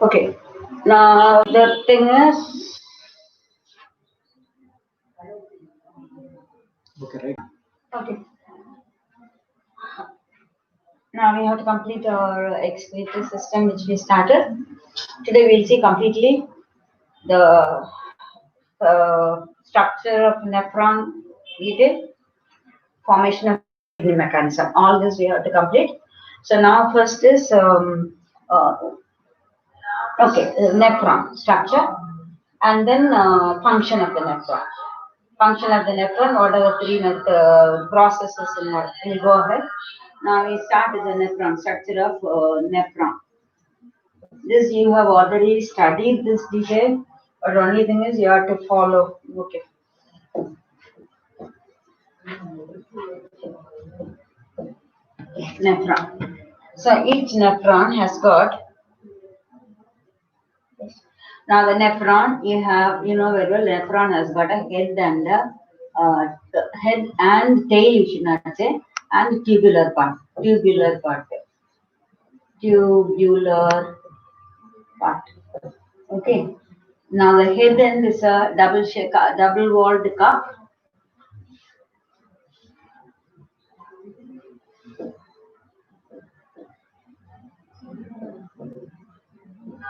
Okay. Now the thing is. Okay, right. Okay. Now we have to complete our excretory system which we started. Today we'll see completely the structure of nephron detail, formation of mechanism. All this we have to complete. So now first is nephron structure, and then function of the nephron. Function of the nephron. What are the three processes in that? We'll go ahead. Now we start with the nephron structure of nephron. This you have already studied this detail, but only thing is you have to follow. Okay. Nephron. So each nephron has got. Now the nephron, you know very well, nephron has got a head and head and tail, you should not say, and tubular part. Tubular part. Okay. Now the head end is a double-walled cup.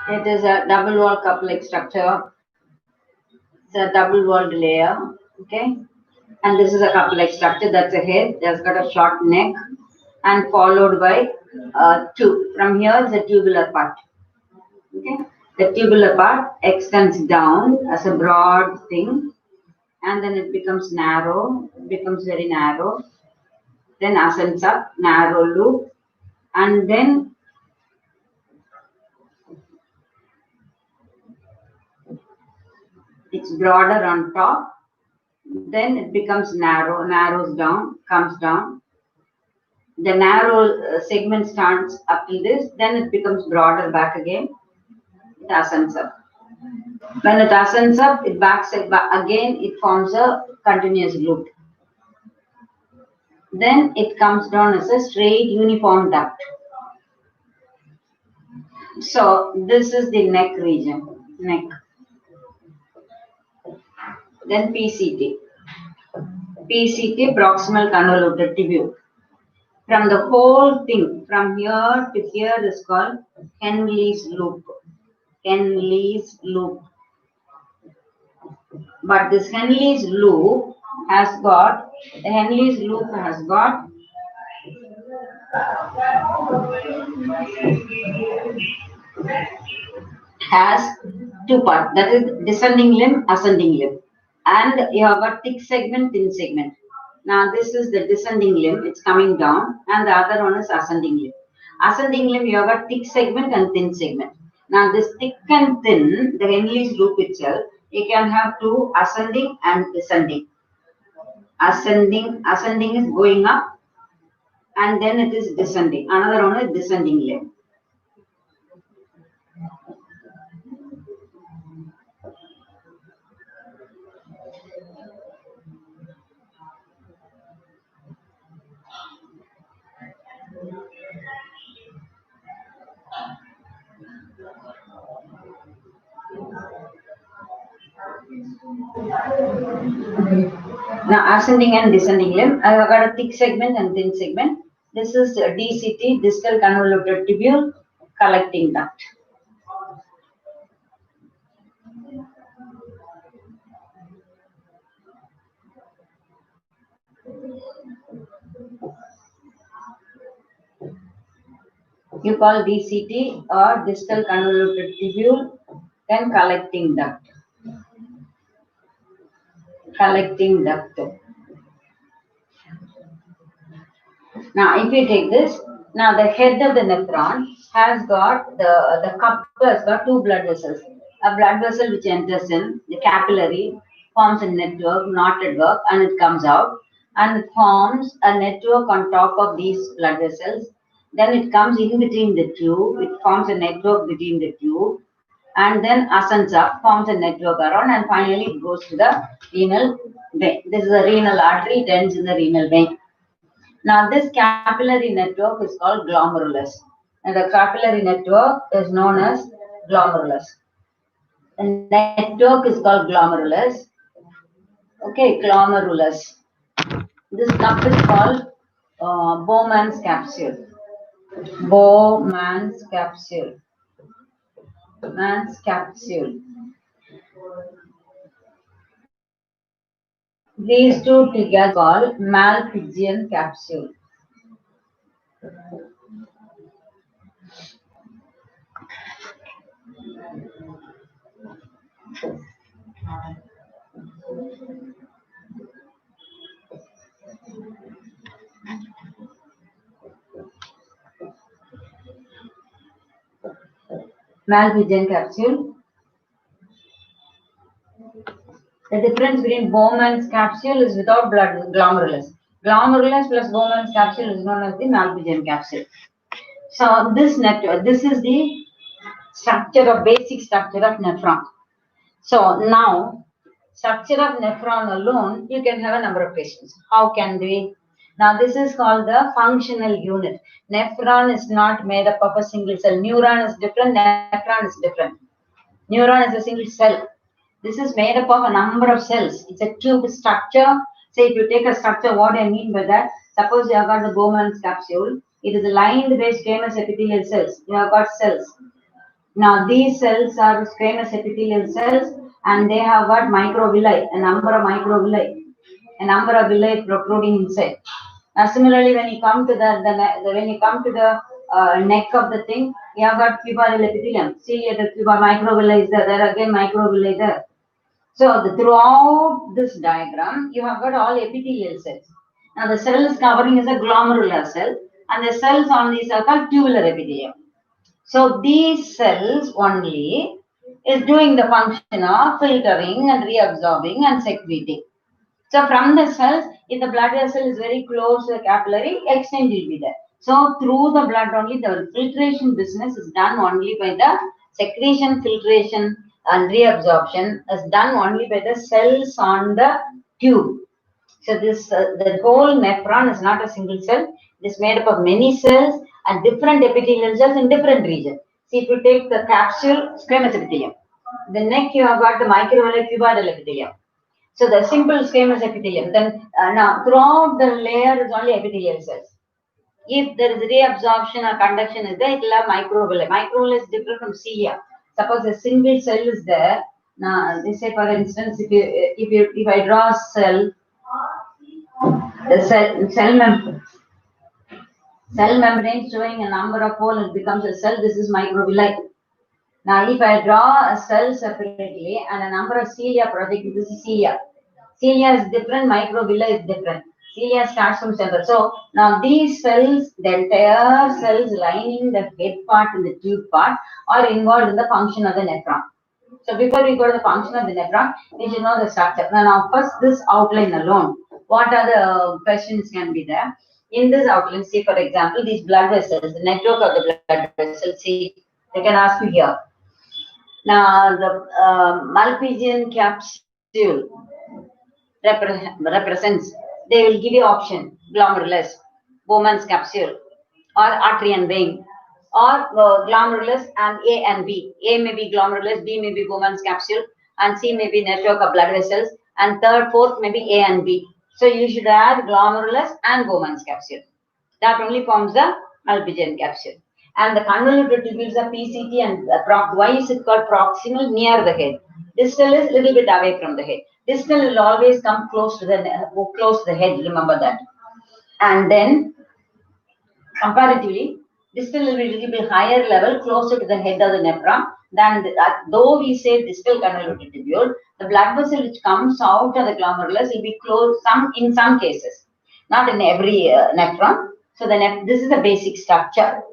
It is a double-walled cup-like structure. It's a double-walled layer. Okay. And this is a cup-like structure. That's a head. That's got a short neck, and followed by two. From here is the tubular part. Okay. The tubular part extends down as a broad thing, and then it becomes narrow. It becomes very narrow. Then ascends up, narrow loop, and then it's broader on top. Then it becomes narrow, narrows down, comes down. The narrow segment starts up to this, then it becomes broader back again. It ascends up. When it ascends up, it backs again, it forms a continuous loop. Then it comes down as a straight uniform duct. So this is the neck region, neck. Then PCT. PCT, proximal convoluted tubule. From the whole thing, from here to here is called Henle's loop. Henle's loop. But this Henle's loop has got has two parts, that is descending limb, ascending limb. And you have got thick segment, thin segment. Now this is the descending limb, it's coming down, and the other one is ascending limb. Ascending limb, you have got thick segment and thin segment. Now this thick and thin, the Henle's loop itself, you can have two, ascending and descending. Ascending is going up, and then it is descending. Another one is descending limb. Now ascending and descending limb, I have got a thick segment and thin segment. This is DCT, distal convoluted tubule, collecting duct. You call DCT or distal convoluted tubule, then collecting duct. Collecting duct. Now, if you take this, now the head of the nephron has got the cup has got two blood vessels. A blood vessel which enters in the capillary, forms a network, knotted work, and it comes out, and it forms a network on top of these blood vessels. Then it comes in between the tube, it forms a network between the tube, and then ascends up, forms a network around, and finally it goes to the renal vein. This is a renal artery, it ends in the renal vein. Now this capillary network is called glomerulus, and the capillary network is known as glomerulus. The network is called glomerulus. Okay, glomerulus. This cup is called Bowman's capsule. Bowman's capsule. Man's capsule. These two together called Malpighian capsule. Malpighian capsule. The difference between Bowman's capsule is without blood glomerulus. Glomerulus plus Bowman's capsule is known as the Malpighian capsule. So this network, this is the structure of basic structure of nephron. So now, structure of nephron alone, you can have a number of questions. How can we? Now this is called the functional unit. Nephron is not made up of a single cell. Neuron is different, nephron is different. Neuron is a single cell. This is made up of a number of cells. It's a tube structure. Say if you take a structure, what I mean by that, suppose you have got the Bowman's capsule. It is lined by squamous epithelial cells. You have got cells. Now these cells are squamous epithelial cells and they have got microvilli, a number of microvilli, a number of villi protruding inside. Now similarly, when you come to the neck of the thing, you have got cuboidal epithelium. See, the microvilli is there. There are again microvilli there. So throughout this diagram, you have got all epithelial cells. Now the cells covering is a glomerular cell, and the cells on these are called tubular epithelium. So these cells only is doing the function of filtering and reabsorbing and secreting. So from the cells, if the blood vessel is very close to the capillary, exchange will be there. So through the blood only, the filtration business is done only by the secretion, filtration and reabsorption is done only by the cells on the tube. So this the whole nephron is not a single cell. It is made up of many cells and different epithelial cells in different regions. See, if you take the capsule, squamous epithelium. The neck, you have got the microvilli cuboidal epithelium. So the simple squamous epithelium. Then now throughout the layer is only epithelial cells. If there is reabsorption or conduction is there, it will have microvilli. Microvilli is different from cilia. Suppose a single cell is there. Now, let's say for instance, if I draw a cell, the cell membrane showing a number of holes, it becomes a cell. This is microvilli. Now, if I draw a cell separately and a number of cilia projected, this is cilia. Cilia is different, microvilli is different. Cilia starts from center. So now these cells, the entire cells lining the head part and the tube part are involved in the function of the nephron. So before we go to the function of the nephron, we should know the structure. Now first this outline alone, what are the questions can be there? In this outline, see for example, these blood vessels, the network of the blood vessels, see, they can ask you here. Now the Malpighian capsule represents, they will give you option, glomerulus, Bowman's capsule, or artery and vein, or glomerulus and A and B. A may be glomerulus, B may be Bowman's capsule, and C may be network of blood vessels, and third, fourth may be A and B. So you should add glomerulus and Bowman's capsule. That only forms the Malpighian capsule. And the convoluted tubules are PCT and why is it called proximal? Near the head. Distal is a little bit away from the head. Distal will always come close to the head, remember that. And then comparatively, distal will be a little bit higher level, closer to the head of the nephron than though we say distal convoluted tubule, the blood vessel which comes out of the glomerulus will be close in some cases, not in every nephron. So this is the basic structure.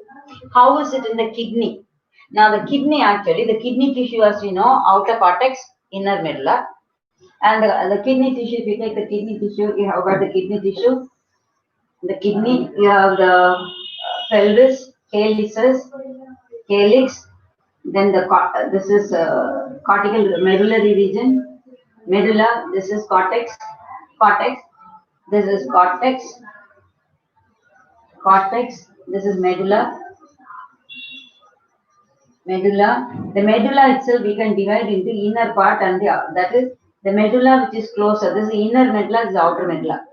How is it in the kidney? Now the kidney tissue, as you know, outer cortex, inner medulla. And the kidney tissue, if you take the kidney tissue, you have got the kidney tissue. The kidney, you have the pelvis, calyx, then this is cortical medullary region, medulla, this is cortex, this is cortex, this is medulla, Medulla. The medulla itself we can divide into inner part and that is the medulla which is closer. This is inner medulla, this is outer medulla.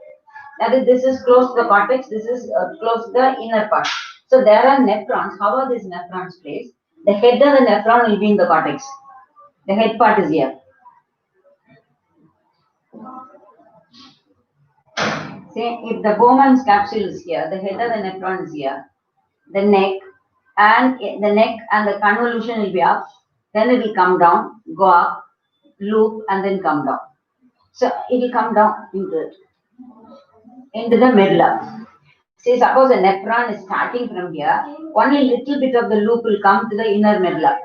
That is, this is close to the cortex, this is close to the inner part. So there are nephrons. How are these nephrons placed? The head of the nephron will be in the cortex. The head part is here. See, if the Bowman's capsule is here, the head of the nephron is here, the neck and the convolution will be up, then it will come down, go up, loop, and then come down. So it will come down into the medulla. See, suppose a nephron is starting from here, only little bit of the loop will come to the inner medulla.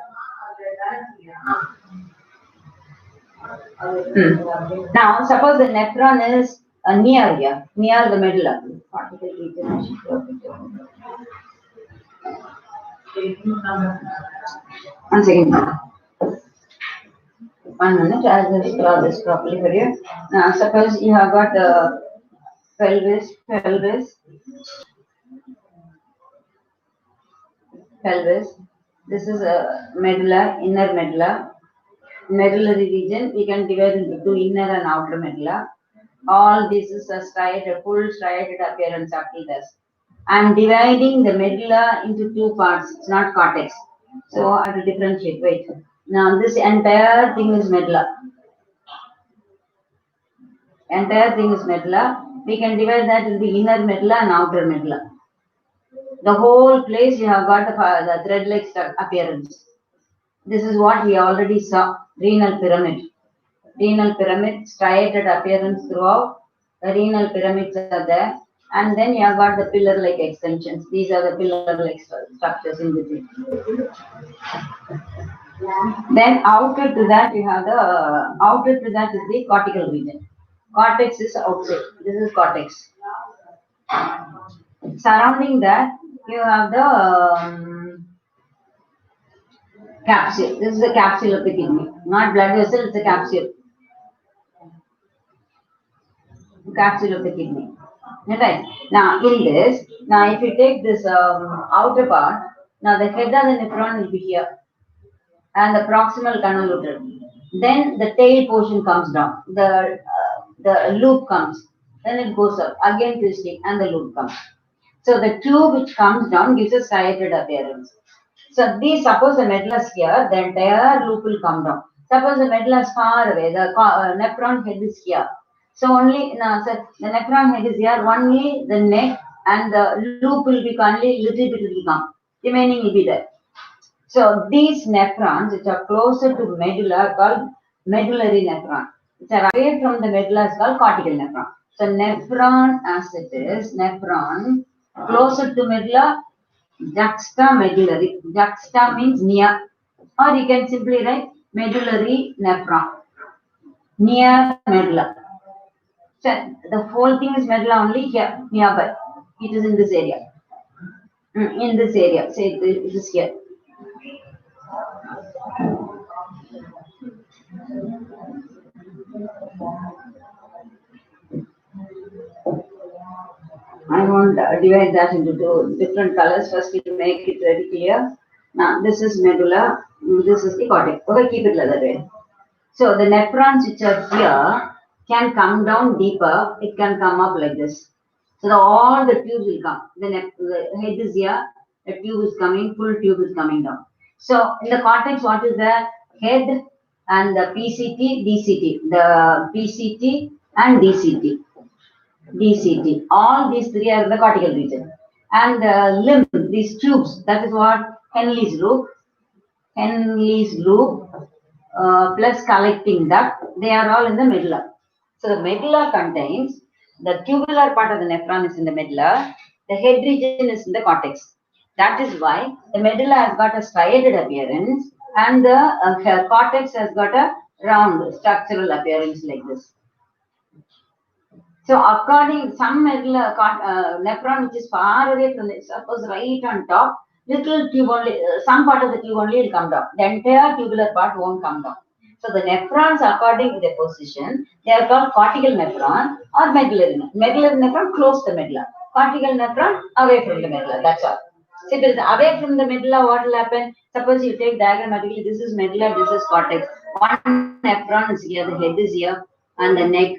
Now, suppose the nephron is near here, near the medulla. One second. 1 minute, I'll just draw this properly for you. Now, suppose you have got the pelvis. This is a medulla, inner medulla. Medullary region, we can divide into two, inner and outer medulla. All this is a striated, full striated appearance up to this. I am dividing the medulla into two parts. It's not cortex. So I have to differentiate. Wait. Now this entire thing is medulla. Entire thing is medulla. We can divide that into inner medulla and outer medulla. The whole place you have got the thread-like appearance. This is what we already saw. Renal pyramid. Renal pyramid, striated appearance throughout. The renal pyramids are there. And then you have got the pillar-like extensions. These are the pillar-like structures in between. Then outer to that you have outer to that is the cortical region. Cortex is outside. This is cortex. Surrounding that you have the capsule. This is the capsule of the kidney. Not blood vessel, it's a capsule. Capsule of the kidney. Right. Now in this, now if you take this outer part, now the head of the nephron will be here, and the proximal convoluted. Then the tail portion comes down. The loop comes. Then it goes up again twisting, and the loop comes. So the tube which comes down gives a striated appearance. So these, suppose the medulla is here, the entire loop will come down. Suppose the medulla is far away, the nephron head is here. So only so the nephron head is here, only the neck and the loop will be only little bit will come. Remaining will be there. So these nephrons which are closer to medulla are called medullary nephron. Which are away from the medulla is called cortical nephron. So nephron as it is, nephron closer to medulla, juxtamedullary. Juxta means near, or you can simply write medullary nephron. Near medulla. So the whole thing is medulla only here, nearby. It is in this area. In this area. Say it is here. I won't divide that into two different colors. First, we'll make it very clear. Now, this is medulla. This is the cortex. Okay, keep it that way. So the nephrons which are here can come down deeper. It can come up like this. So all the tubes will come. The head is here. The tube is coming. Full tube is coming down. So in the cortex, what is the head and the PCT, DCT. The PCT and DCT. DCT. All these three are the cortical region. And the limb, these tubes, that is what Henle's loop. Henle's loop plus collecting duct, they are all in the medulla. So the medulla contains the tubular part of the nephron is in the medulla, the head region is in the cortex. That is why the medulla has got a striated appearance and the cortex has got a round structural appearance like this. So according some medulla nephron which is far away from it, suppose right on top, little tube only, some part of the tube only will come down. The entire tubular part won't come down. So the nephrons, according to their position, they are called cortical nephron or medullary nephron. Medullary nephron close to the medulla. Cortical nephron away from the medulla. That's all. So if it is away from the medulla, what will happen? Suppose you take diagrammatically, this is medulla, this is cortex. One nephron is here, the head is here, and the neck,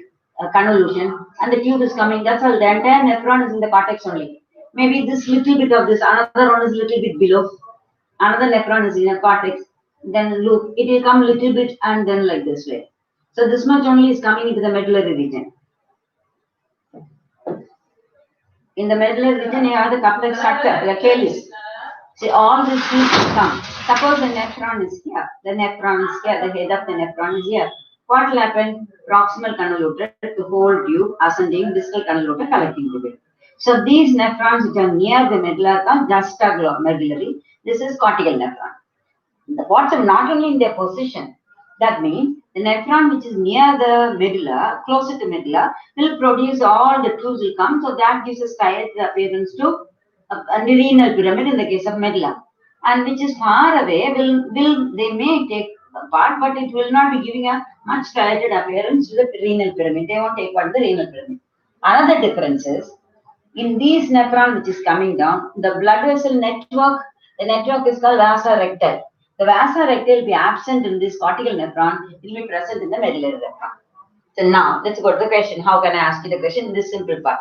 convolution, and the tube is coming. That's all. The entire nephron is in the cortex only. Maybe this little bit of this, another one is little bit below. Another nephron is in a cortex. Then loop, it will come little bit and then like this way. So this much only is coming into the medullary region. In the medullary region, you have the complex structure, the calyx. See, all these things will come. Suppose the nephron is here, the nephron is here, the head of the nephron is here. What will happen? Proximal convoluted to hold tube, ascending, distal convoluted, collecting tube. So these nephrons which are near the medulla are juxtamedullary. This is cortical nephron. What's not only in their position, that means the nephron which is near the medulla, closer to medulla, will produce all the tubes will come. So that gives a striated appearance to a renal pyramid in the case of medulla. And which is far away, they may take part, but it will not be giving a much striated appearance to the renal pyramid. They won't take part in the renal pyramid. Another difference is, in these nephron which is coming down, the blood vessel network, the network is called vasa rectal. The vasa rectal will be absent in this cortical nephron, it will be present in the medullary nephron. So now, let's go to the question. How can I ask you the question in this simple part?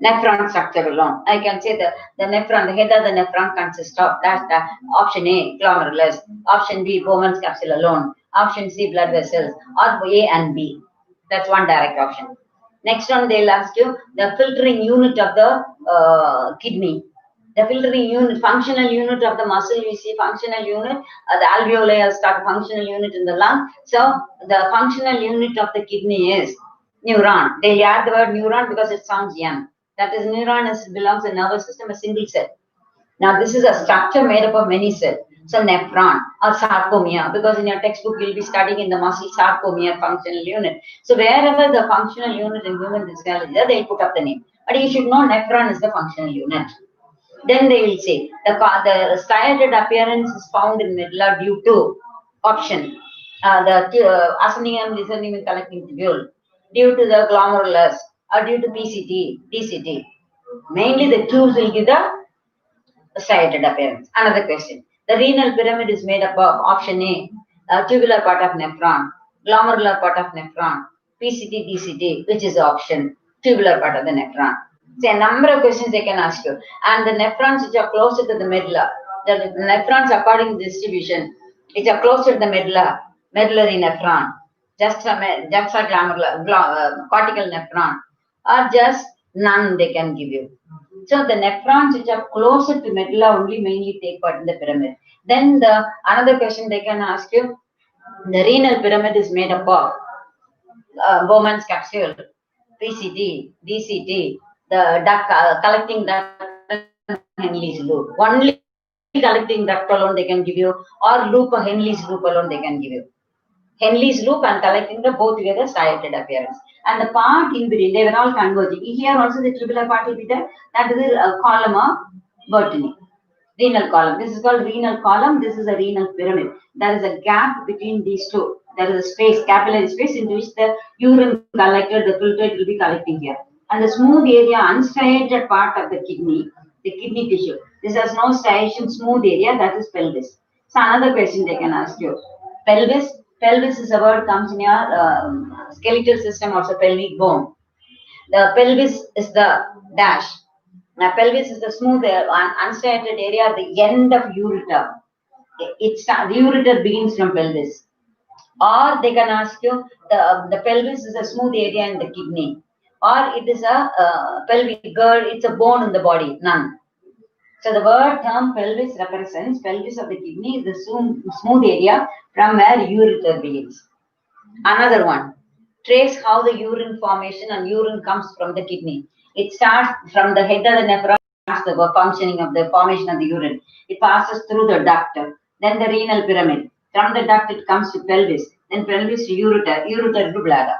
Nephron structure alone. I can say the nephron, the head of the nephron consists of, that's the option A, glomerulus, option B, Bowman's capsule alone, option C, blood vessels, or A and B. That's one direct option. Next one, they'll ask you the filtering unit of the kidney. The filtering unit, functional unit of the muscle, we see functional unit, the alveoli has got functional unit in the lung. So the functional unit of the kidney is neuron. They add the word neuron because it sounds young. That is, neuron belongs to the nervous system, a single cell. Now this is a structure made up of many cells. So nephron or sarcomere, because in your textbook you'll be studying in the muscle sarcomere functional unit. So wherever the functional unit in human physiology, they'll put up the name. But you should know nephron is the functional unit. Then they will say the striated appearance is found in medulla due to option the ascending descending collecting tubule, due to the glomerulus, or due to PCT, DCT. Mainly the tubes will give the striated appearance. Another question. The renal pyramid is made up of option A, tubular part of nephron, glomerular part of nephron, PCT, DCT, which is the option, tubular part of the nephron. So a number of questions they can ask you. And the nephrons which are closer to the medulla, the nephrons according to distribution, which are closer to the medulla, medullary nephron, juxtaglomerular, cortical nephron, or just none they can give you. So the nephrons which are closer to medulla only mainly take part in the pyramid. Then the another question they can ask you, the renal pyramid is made up of Bowman's capsule, PCT, DCT, the duct, collecting duct and Henle's loop. Only collecting duct alone they can give you, or loop or Henle's loop alone they can give you. Henle's loop and collecting the both together striated appearance. And the part in between, they were all converging. Here also the tubular part will be there. That is a column of Bertini. Renal column. This is called renal column. This is a renal pyramid. There is a gap between these two. There is a space, capillary space, into which the urine collected, the filtrate will be collecting here. And the smooth area, unstriated part of the kidney tissue. This has no striation, smooth area, that is pelvis. So another question they can ask you. Pelvis is a word comes in your skeletal system, also pelvic bone. The pelvis is the dash. Now, pelvis is the smooth, unstriated area at the end of ureter. The ureter begins from pelvis. Or they can ask you, the pelvis is a smooth area in the kidney. Or it is a pelvic gird, it's a bone in the body, none. So the word term pelvis represents pelvis of the kidney is the smooth area from where ureter begins. Another one, trace how the urine formation and urine comes from the kidney. It starts from the head of the nephron, the functioning of the formation of the urine. It passes through the duct, then the renal pyramid. From the duct it comes to pelvis, then pelvis to ureter to bladder.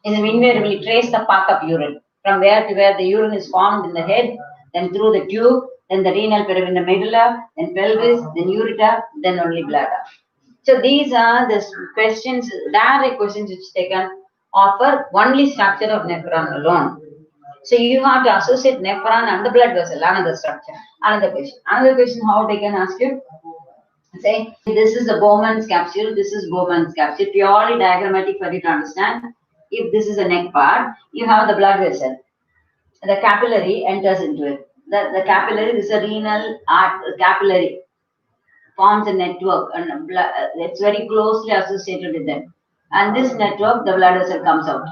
Invariably trace the path of urine from where to where the urine is formed in the head, then through the tube, then the renal pyramid, the medulla, then pelvis, then ureter, then only bladder. So these are the questions, direct questions which they can offer only structure of nephron alone. So you have to associate nephron and the blood vessel, another structure, another question. Another question how they can ask you, Say, this is the Bowman's capsule, this is Bowman's capsule, purely diagrammatic for you to understand. If this is the neck part, you have the blood vessel. The capillary enters into it. The capillary, this is a renal capillary, forms a network, and it's very closely associated with them. And this network, the blood vessel comes out.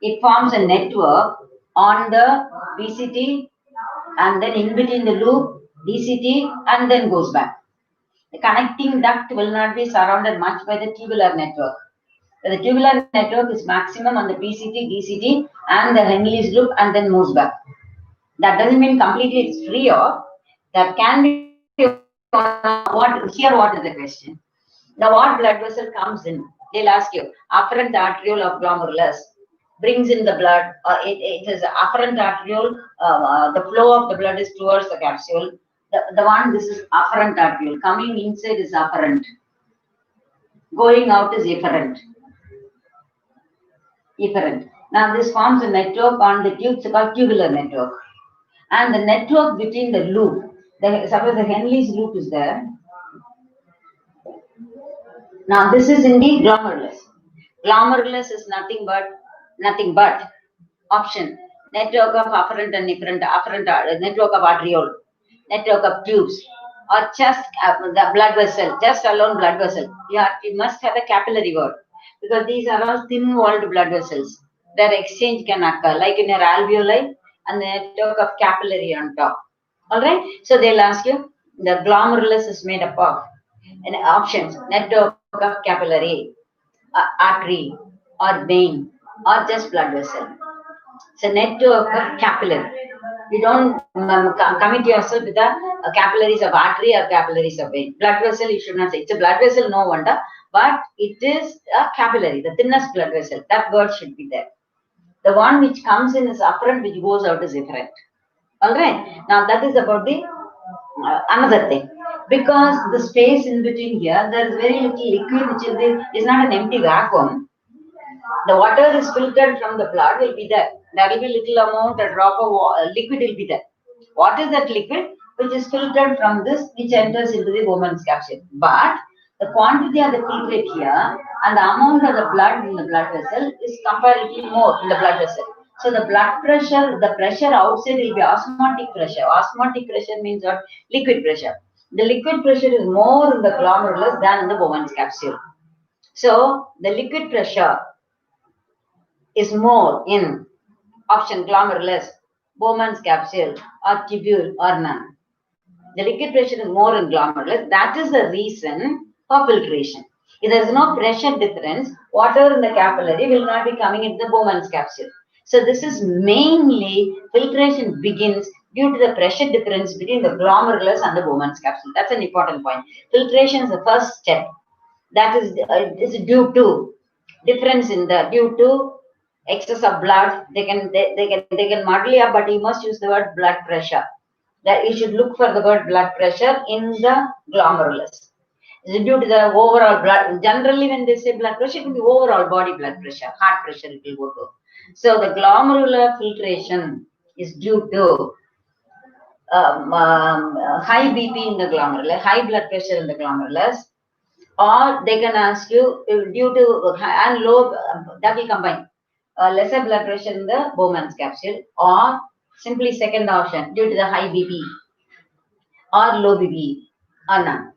It forms a network on the PCT, and then in between the loop, DCT, and then goes back. The connecting duct will not be surrounded much by the tubular network. The tubular network is maximum on the PCT, DCT, and the Henle's loop, and then moves back. That doesn't mean completely it's free of. That can be what is the question? The what blood vessel comes in? They'll ask you. Afferent arteriole of glomerulus brings in the blood. It is afferent arteriole. The flow of the blood is towards the capsule. The one, this is afferent arteriole. Coming inside is afferent. Going out is efferent. Efferent. Now this forms a network on the tube, it's called tubular network. And the network between the loop, suppose the Henle's loop is there. Now this is in the glomerulus. Glomerulus is nothing but option. Network of afferent and efferent, network of arteriole, network of tubes, or just the blood vessel, just alone blood vessel. You must have a capillary word, because these are all thin-walled blood vessels. Their exchange can occur, like in your alveoli, and the network of capillary on top. All right. So they'll ask you, the glomerulus is made up of options: network of capillary, artery, or vein, or just blood vessel. So network of capillary. You don't commit yourself with the capillaries of artery or capillaries of vein. Blood vessel, you should not say. It's a blood vessel, no wonder, but it is a capillary, the thinnest blood vessel. That word should be there. The one which comes in is afferent, which goes out is efferent. All right. Now that is about the another thing. Because the space in between here, there is very little liquid, which is not an empty vacuum. The water is filtered from the blood, will be there. There will be little amount, a drop of liquid will be there. What is that liquid? Which is filtered from this, which enters into the Bowman's capsule. But the quantity of the filtrate here and the amount of the blood in the blood vessel is comparatively more in the blood vessel. So the blood pressure, the pressure outside will be osmotic pressure. Osmotic pressure means what? Liquid pressure. The liquid pressure is more in the glomerulus than in the Bowman's capsule. So the liquid pressure is more in option glomerulus, Bowman's capsule, or tubule, or none. The liquid pressure is more in glomerulus. That is the reason for filtration. If there is no pressure difference, water in the capillary will not be coming into the Bowman's capsule. So this is mainly filtration begins due to the pressure difference between the glomerulus and the Bowman's capsule. That's an important point. Filtration is the first step. That is due to difference in the due to excess of blood. They can muddle up, but you must use the word blood pressure. That you should look for the word blood pressure in the glomerulus. Due to the overall blood, generally when they say blood pressure, it will be overall body blood pressure, heart pressure it will go to. So the glomerular filtration is due to high BP in the glomerulus, high blood pressure in the glomerulus, or they can ask you due to and low, that will combine, lesser blood pressure in the Bowman's capsule, or simply second option due to the high BP or low BP or none.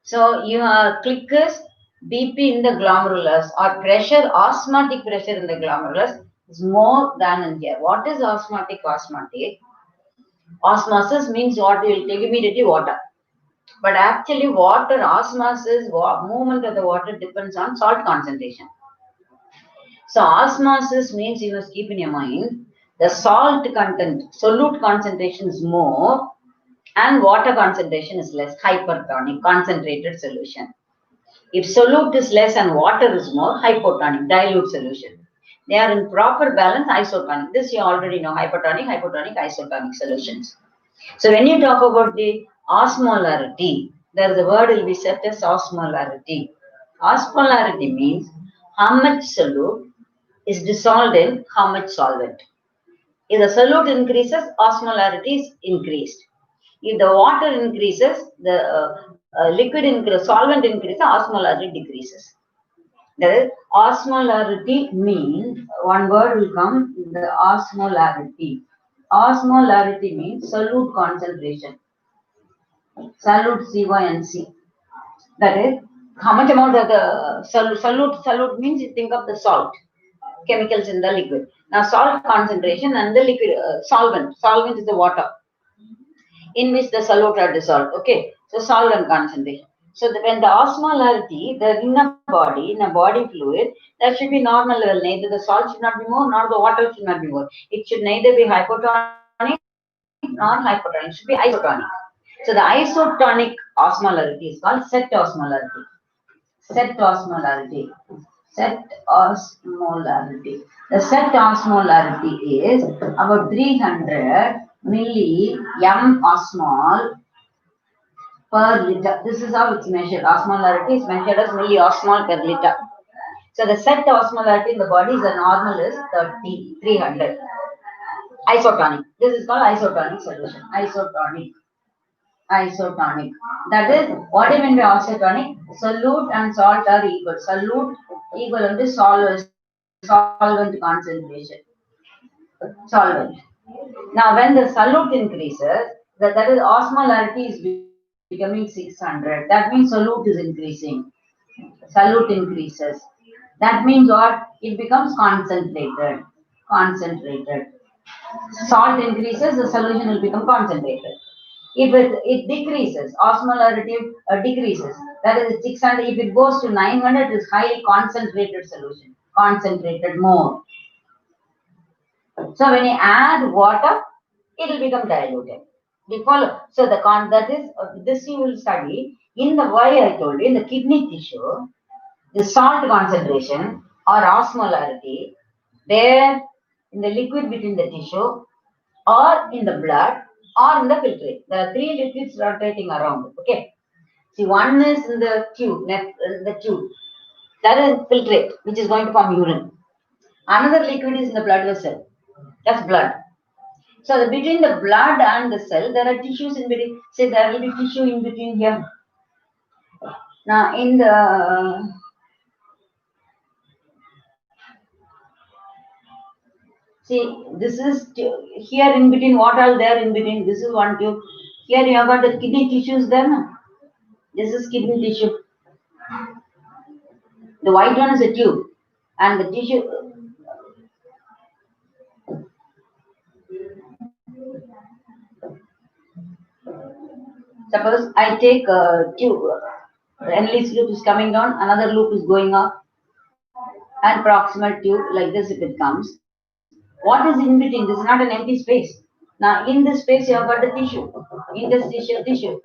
So your click is BP in the glomerulus or pressure, osmotic pressure in the glomerulus is more than in here. What is osmotic? Osmotic. Osmosis means what you will take immediately water. But actually water osmosis, movement of the water depends on salt concentration. So osmosis means you must keep in your mind the salt content, solute concentration is more and water concentration is less, hypertonic, concentrated solution. If solute is less and water is more, hypotonic, dilute solution. They are in proper balance, isotonic. This you already know, hypertonic, isotonic solutions. So when you talk about the osmolarity, there is a word will be set as osmolarity. Osmolarity means how much solute is dissolved in how much solvent. If the solute increases, osmolarity is increased. If the water increases, the liquid increase, solvent increases, osmolarity decreases. The osmolarity means, one word will come, the osmolarity. Osmolarity means solute concentration. Solute CYNC. That is, how much amount of the solute means you think of the salt, chemicals in the liquid. Now salt concentration and the liquid solvent is the water in which the solute are dissolved. Okay, so solvent concentration. So when the osmolarity, in a body fluid, that should be normal level. Neither the salt should not be more, nor the water should not be more. It should neither be hypotonic nor hypotonic. It should be isotonic. So the isotonic osmolarity is called set osmolarity. Set osmolarity. Set osmolarity. The set osmolarity is about 300 milli m osmol per liter. This is how it's measured. Osmolarity is measured as milliosmol per liter. So the set osmolarity in the body is a normal is 300. Isotonic. This is called isotonic solution. Isotonic. That is, what do you mean by isotonic? Solute and salt are equal. Solute equal to solvent concentration. Solvent. Now, when the solute increases, that is osmolarity is becoming 600. That means solute is increasing. Solute increases. That means what? It becomes concentrated. Concentrated. Salt increases, the solution will become concentrated. If it decreases, osmolarity decreases. That is 600. If it goes to 900, it is highly concentrated solution. Concentrated more. So when you add water, it will become diluted. We follow. So that is this you will study in the why I told you in the kidney tissue, the salt concentration or osmolarity there in the liquid between the tissue or in the blood or in the filtrate. There are three liquids rotating around. Okay. See, one is in the tube, that is filtrate, which is going to form urine. Another liquid is in the blood vessel. That's blood. So between the blood and the cell, there are tissues in between. Say there will be tissue in between here. Now in the see, this is here in between. What are there in between? This is one tube. Here you have got the kidney tissues. Then this is kidney tissue. The white one is a tube, and the tissue. Suppose I take a tube, endless loop is coming down, another loop is going up, and proximal tube like this if it comes. What is in between? This is not an empty space. Now in this space you have got the tissue, interstitial tissue.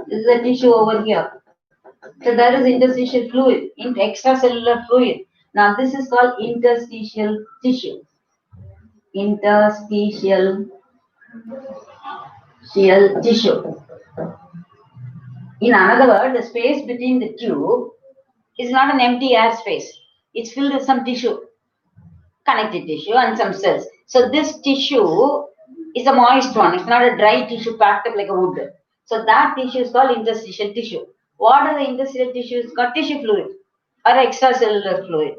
This is the tissue over here. So there is interstitial fluid, extracellular fluid. Now this is called interstitial tissue. Interstitial tissue. In another word, the space between the tube is not an empty air space. It's filled with some tissue, connective tissue and some cells. So this tissue is a moist one. It's not a dry tissue packed up like a wood. So that tissue is called interstitial tissue. What are the interstitial tissues? Got tissue fluid or extracellular fluid.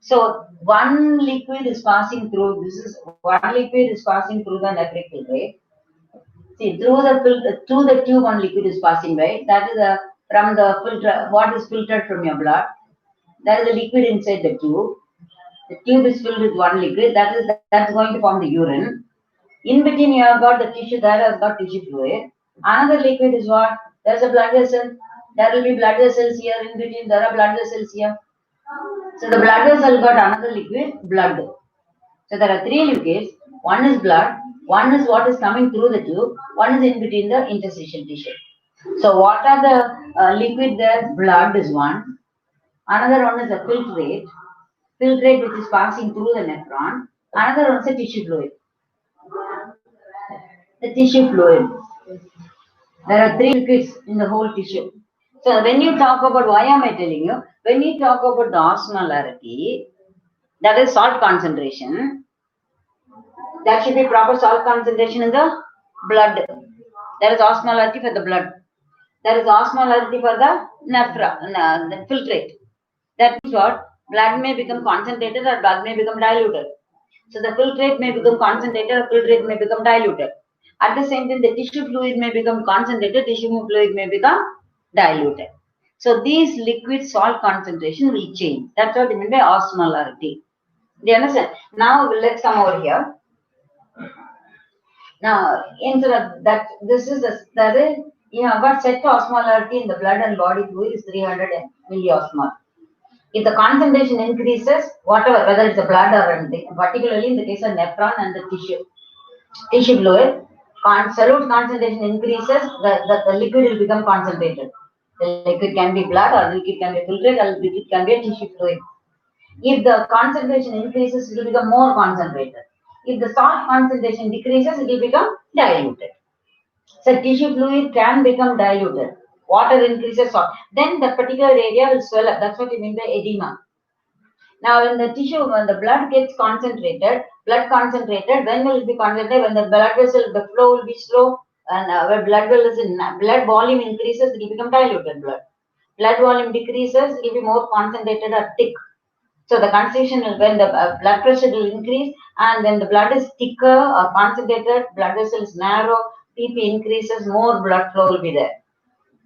So one liquid is passing through. This is one liquid is passing through the nephric filtrate. See, through the tube, one liquid is passing by. That is from the filter. What is filtered from your blood? That is the liquid inside the tube. The tube is filled with one liquid. That's going to form the urine. In between, you have got the tissue. That has got tissue fluid. Another liquid is what? There's a blood vessel. There will be blood vessels here. In between, there are blood vessels here. So the blood vessel got another liquid, blood. So there are three liquids. One is blood. One is what is coming through the tube. One is in between the interstitial tissue. So what are the liquid there? Blood is one. Another one is a filtrate which is passing through the nephron. Another one is a tissue fluid. The tissue fluid. There are three liquids in the whole tissue. So when you talk about, why am I telling you? When you talk about the osmolarity, that is salt concentration. That should be proper salt concentration in the blood. There is osmolarity for the blood. There is osmolarity for the nephron, the filtrate. That means what? Blood may become concentrated or blood may become diluted. So the filtrate may become concentrated or filtrate may become diluted. At the same time, the tissue fluid may become concentrated, tissue fluid may become diluted. So these liquid salt concentration will change. That's what we mean by osmolarity. Do you understand? Now let's come over here. Now, instead of that, this is you have got set osmolarity in the blood and body fluid is 300 milliosmol. If the concentration increases, whatever, whether it's a blood or anything, particularly in the case of nephron and the tissue fluid, solute concentration increases, the liquid will become concentrated. The liquid can be blood or liquid can be filtrate or liquid can be a tissue fluid. If the concentration increases, it will become more concentrated. If the salt concentration decreases, it will become diluted. So tissue fluid can become diluted. Water increases salt. Then the particular area will swell up. That's what we mean by edema. Now, when the blood gets concentrated, when will it be concentrated? When the blood vessel, the flow will be slow, and when blood volume increases, it will become diluted blood. Blood volume decreases, it will be more concentrated or thick. So the concentration will, when the blood pressure will increase, and when the blood is thicker or concentrated, blood vessel is narrow, PP increases, more blood flow will be there.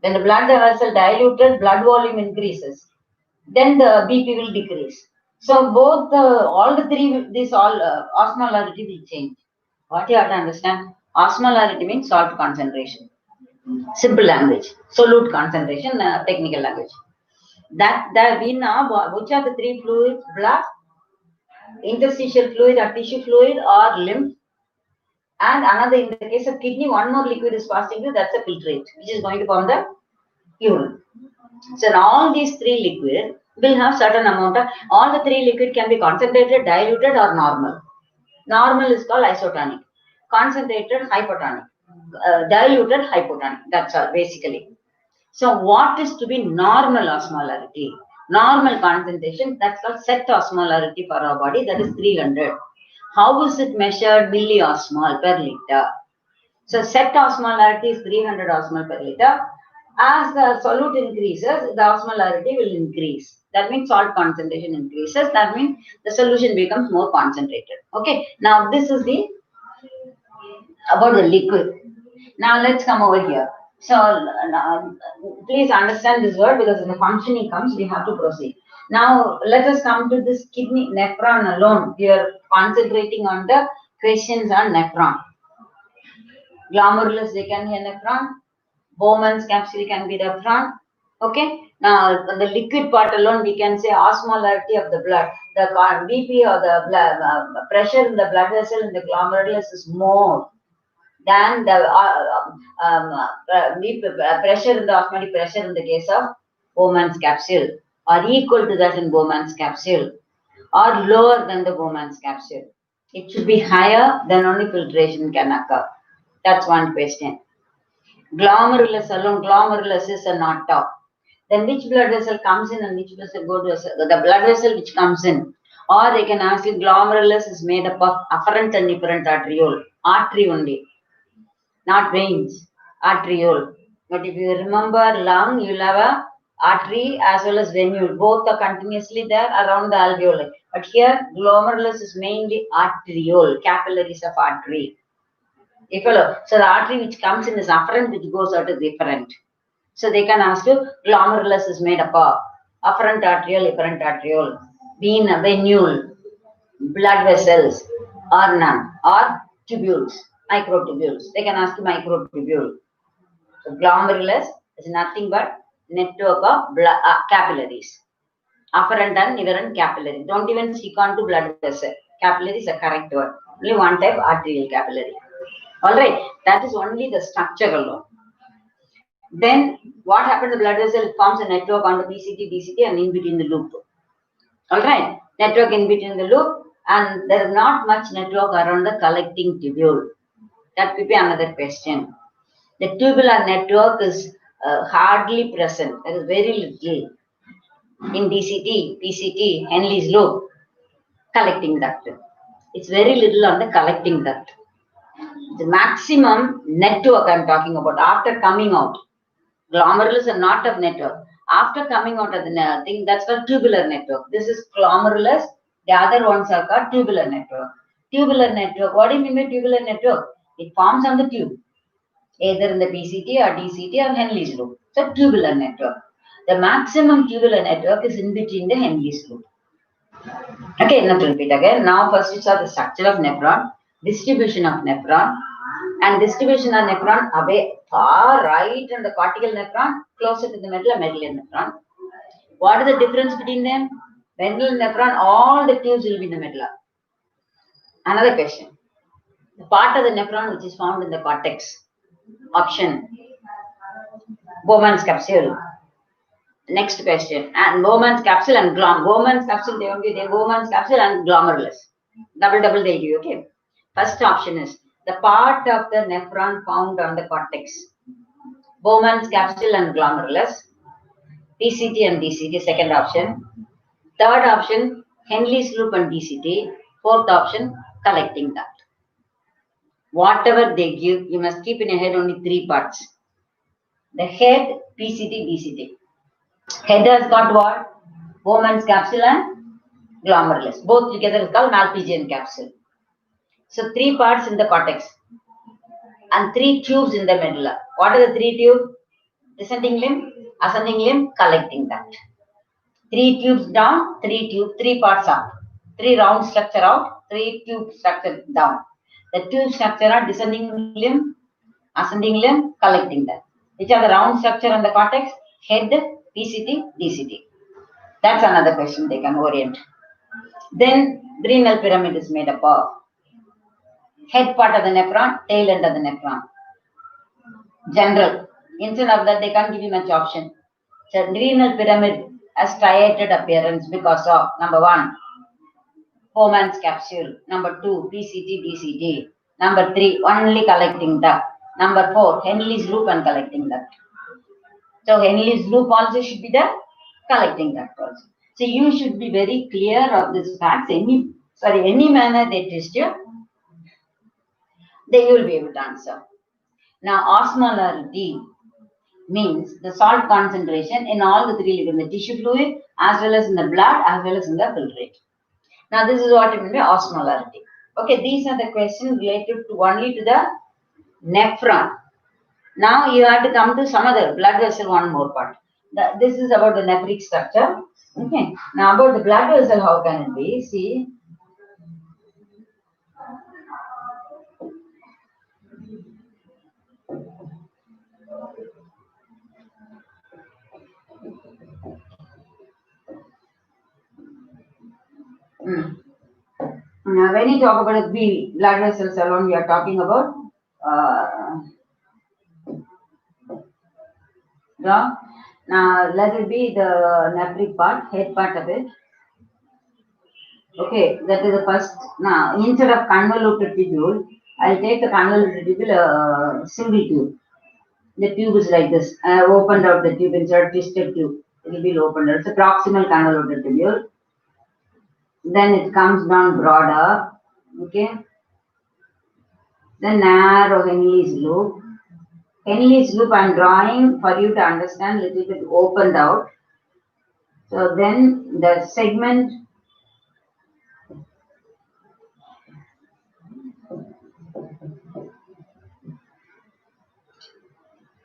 When the blood vessel diluted, blood volume increases, then the BP will decrease. So both all the three, osmolarity will change. What you have to understand? Osmolarity means salt concentration. Simple language. Solute concentration, technical language. That we know which are the three fluids: blood, interstitial fluid or tissue fluid, or lymph. And another, in the case of kidney, one more liquid is passing through, that's a filtrate, which is going to form the urine. So in all these three liquid will have certain amount of, all the three liquid can be concentrated, diluted, or normal. Normal is called isotonic, concentrated hypotonic, diluted hypotonic. That's all basically. So what is to be normal osmolarity? Normal concentration, that's called set osmolarity for our body, that is 300. How is it measured? Milliosmol per liter. So set osmolarity is 300 osmol per liter. As the solute increases, the osmolarity will increase. That means salt concentration increases. That means the solution becomes more concentrated. Okay. Now this is about the liquid. Now let's come over here. So please understand this word, because when the functioning comes, we have to proceed. Now let us come to this kidney nephron alone. We are concentrating on the questions on nephron. Glomerulus, they can be a nephron. Bowman's capsule can be nephron. Okay. Now the liquid part alone, we can say osmolarity of the blood. The BP or the blood, pressure in the blood vessel in the glomerulus is more than the pressure in the osmotic pressure in the case of Bowman's capsule, or equal to that in Bowman's capsule, or lower than the Bowman's capsule. It should be higher, then only filtration can occur. That's one question. Glomerulus alone, glomerulus is a not top. Then which blood vessel comes in and which vessel goes to the blood vessel which comes in? Or they can ask you, glomerulus is made up of afferent and efferent arteriole, artery only, not veins, arteriole. But if you remember lung, you'll have a artery as well as venule. Both are continuously there around the alveoli. But here, glomerulus is mainly arteriole, capillaries of artery. So the artery which comes in is afferent, which goes out is efferent. So they can ask you, glomerulus is made up of afferent arteriole, efferent arteriole, venule, blood vessels, or none, or tubules, microtubules. They can ask you microtubule. So glomerulus is nothing but network of capillaries. Afferent and efferent capillaries. Don't even stick on to blood vessel. Capillary is a correct word. Only one type, arterial capillary. Alright, that is only the structure alone. Then what happens? The blood vessel forms a network on the PCT, DCT, and in between the loop. Alright, network in between the loop, and there is not much network around the collecting tubule. That could be another question. The tubular network is hardly present. There is very little in DCT, PCT, Henle's loop, collecting duct. It's very little on the collecting duct. The maximum network I'm talking about after coming out. Glomerulus are not of network. After coming out of the thing, that's called tubular network. This is glomerulus. The other ones are called tubular network. Tubular network. What do you mean by tubular network? It forms on the tube, either in the PCT or DCT or Henle's loop. So tubular network. The maximum tubular network is in between the Henle's loop. Okay, now to repeat again. Now first we saw the structure of nephron, distribution of nephron, and distribution of nephron away far right on the cortical nephron, closer to the medulla, medullary nephron. What is the difference between them? Medullary nephron, all the tubes will be in the medulla. Another question. The part of the nephron which is found in the cortex. Option. Bowman's capsule. Next question. And Bowman's capsule and Bowman's capsule, they won't be there. Bowman's capsule and glomerulus. Double they'll give, okay? First option is the part of the nephron found on the cortex. Bowman's capsule and glomerulus. PCT and DCT, second option. Third option, Henle's loop and DCT. Fourth option, collecting duct. Whatever they give, you must keep in your head only three parts. The head, PCT, DCT. Head has got what? Bowman's capsule and glomerulus. Both together is called Malpighian capsule. So three parts in the cortex and three tubes in the medulla. What are the three tubes? Descending limb, ascending limb, collecting duct. Three tubes down, three parts up. Three round structure out, three tube structure down. The tube structure are descending limb, ascending limb, collecting duct. Which are the round structure on the cortex? Head, PCT, DCT. That's another question they can orient. Then renal pyramid is made up of head part of the nephron, tail end of the nephron. General. Instead of that, they can't give you much option. So renal pyramid has striated appearance because of number 1, Bowman's capsule. Number 2, PCT, DCT. Number 3, only collecting duct. Number 4, Henle's loop and collecting duct. So Henle's loop also should be the collecting duct also. So you should be very clear of this facts. Any manner they test you, then you will be able to answer. Now osmolarity means the salt concentration in all the three liquids, in the tissue fluid, as well as in the blood, as well as in the filtrate. Now this is what it means by osmolarity. Okay, these are the questions related to only to the nephron. Now you have to come to some other blood vessel, one more part. This is about the nephric structure. Okay. Now about the blood vessel, how can it be? See. Now when you talk about the blood vessels alone, we are talking about now let it be the nephric part, head part of it. Okay, that is the first. Now instead of convoluted tubule, I'll take the convoluted tubule, single tube. The tube is like this. I have opened out the tube inside twisted tube. It will be opened out. It's a proximal convoluted tubule. Then it comes down broader. Okay. Then narrow Henle's loop. Henle's loop I'm drawing for you to understand, little bit opened out. So then the segment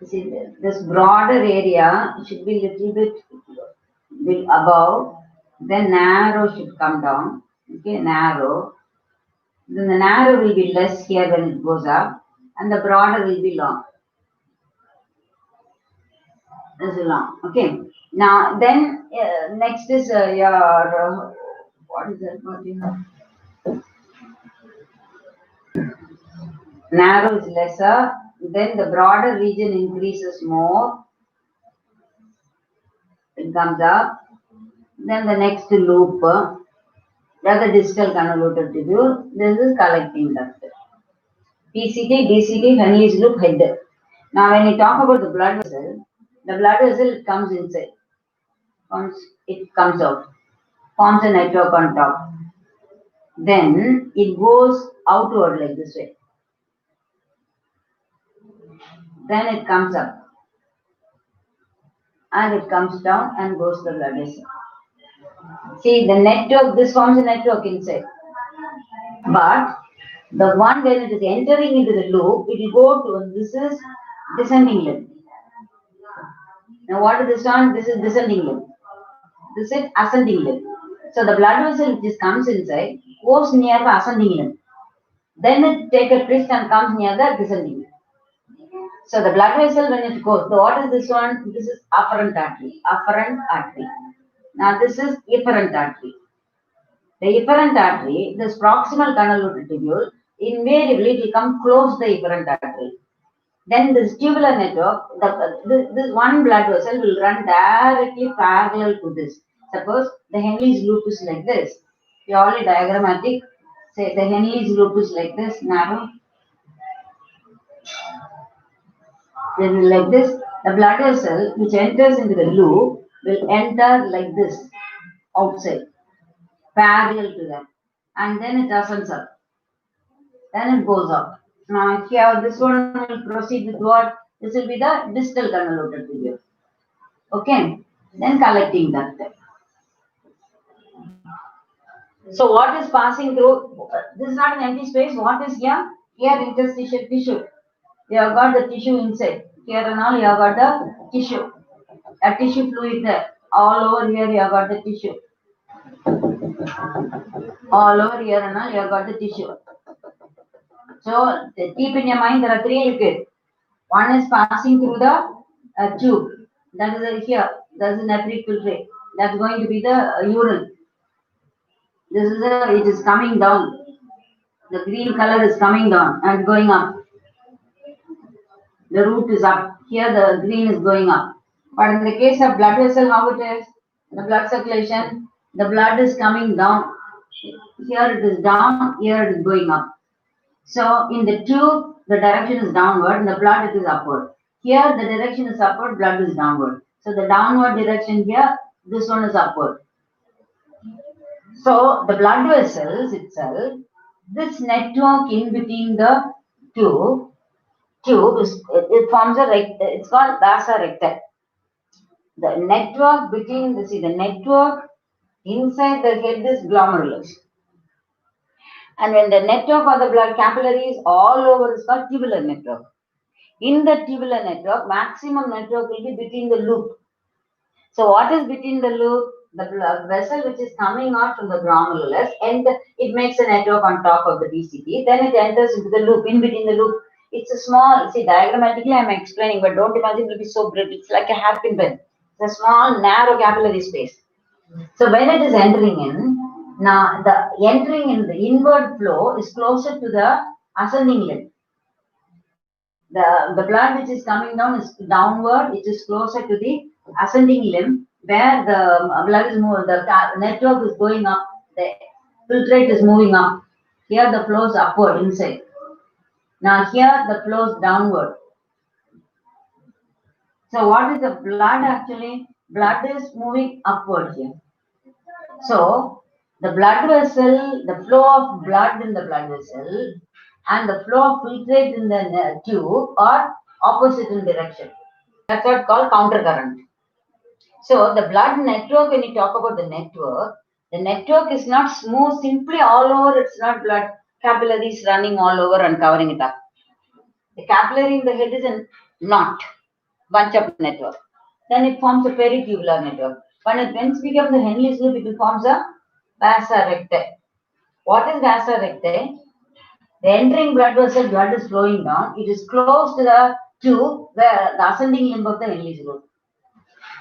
see this broader area should be little bit above, then narrow should come down. Okay, narrow. Then the narrow will be less here when it goes up, and the broader will be long. This is long. Okay. Now then next is your what is that? What you have? Narrow is lesser. Then the broader region increases more. It comes up. Then the next loop, that's the distal convoluted tubule. This is collecting duct. PCT, DCT, Henle's loop, head. Now when you talk about the blood vessel it comes inside. Once it comes out, forms a network on top. Then it goes outward like this way. Then it comes up. and it comes down and goes to the blood vessel. See, the network, this forms a network inside. But the one when it is entering into the loop, it will go to, this is descending limb. Now what is this one? This is descending limb. This is ascending limb. So the blood vessel which comes inside goes near the ascending limb. Then it takes a twist and comes near the descending limb. So the blood vessel when it goes, so what is this one? This is afferent artery. Afferent artery. Now this is efferent artery. The efferent artery, this proximal convoluted tubule, invariably will come close the efferent artery. Then this tubular network, this one blood vessel will run directly parallel to this. Suppose the Henle's loop is like this. Purely diagrammatic. Say the Henle's loop is like this, narrow. Then like this, the blood vessel which enters into the loop will enter like this outside, parallel to that, and then it ascends up. Then it goes up. Now here this one will proceed with what? This will be the distal convoluted tubule. Okay. Then collecting duct. So what is passing through? This is not an empty space. What is here? Here interstitial tissue. You have got the tissue inside. Here and all you have got the tissue. A tissue fluid there. All over here you have got the tissue. All over here and all you have got the tissue. So keep in your mind there are three liquids. One is passing through the tube. That is here. That is the nephric filtrate. That's going to be the urine. This is it is coming down. The green color is coming down and going up. The root is up. Here the green is going up. But in the case of blood vessel, how it is? The blood circulation, the blood is coming down. Here it is down, here it is going up. So in the tube, the direction is downward, in the blood it is upward. Here the direction is upward, blood is downward. So the downward direction here, this one is upward. So the blood vessels itself, this network in between the tube is, it forms a it's called vasa recta. The network between the network inside the head is glomerulus. And when the network of the blood capillaries all over is called tubular network. In the tubular network, maximum network will be between the loop. So what is between the loop? The blood vessel which is coming out from the glomerulus, and it makes a network on top of the BCP. Then it enters into the loop. In between the loop, it's a small, see diagrammatically I am explaining, but don't imagine it will be so great. It's like a hairpin bend. It's a small, narrow capillary space. So when it is entering in, now the entering in the inward flow is closer to the ascending limb. The blood which is coming down is downward, it is closer to the ascending limb, where the blood is moving, the network is going up, the filtrate is moving up. Here the flow is upward inside. Now here the flow is downward. So what is the blood actually? Blood is moving upward here. So the blood vessel, the flow of blood in the blood vessel and the flow of filtrate in the tube are opposite in direction. That's what called countercurrent. So the blood network, when you talk about the network is not smooth, simply all over, it's not blood capillaries running all over and covering it up. The capillary in the head is a knot, bunch of network. Then it forms a peritubular network. When it becomes the Henle's loop, it forms a vasa recta. What is vasa recta? The entering blood vessel, blood is flowing down. It is close to the tube, where the ascending limb of the Henle's loop.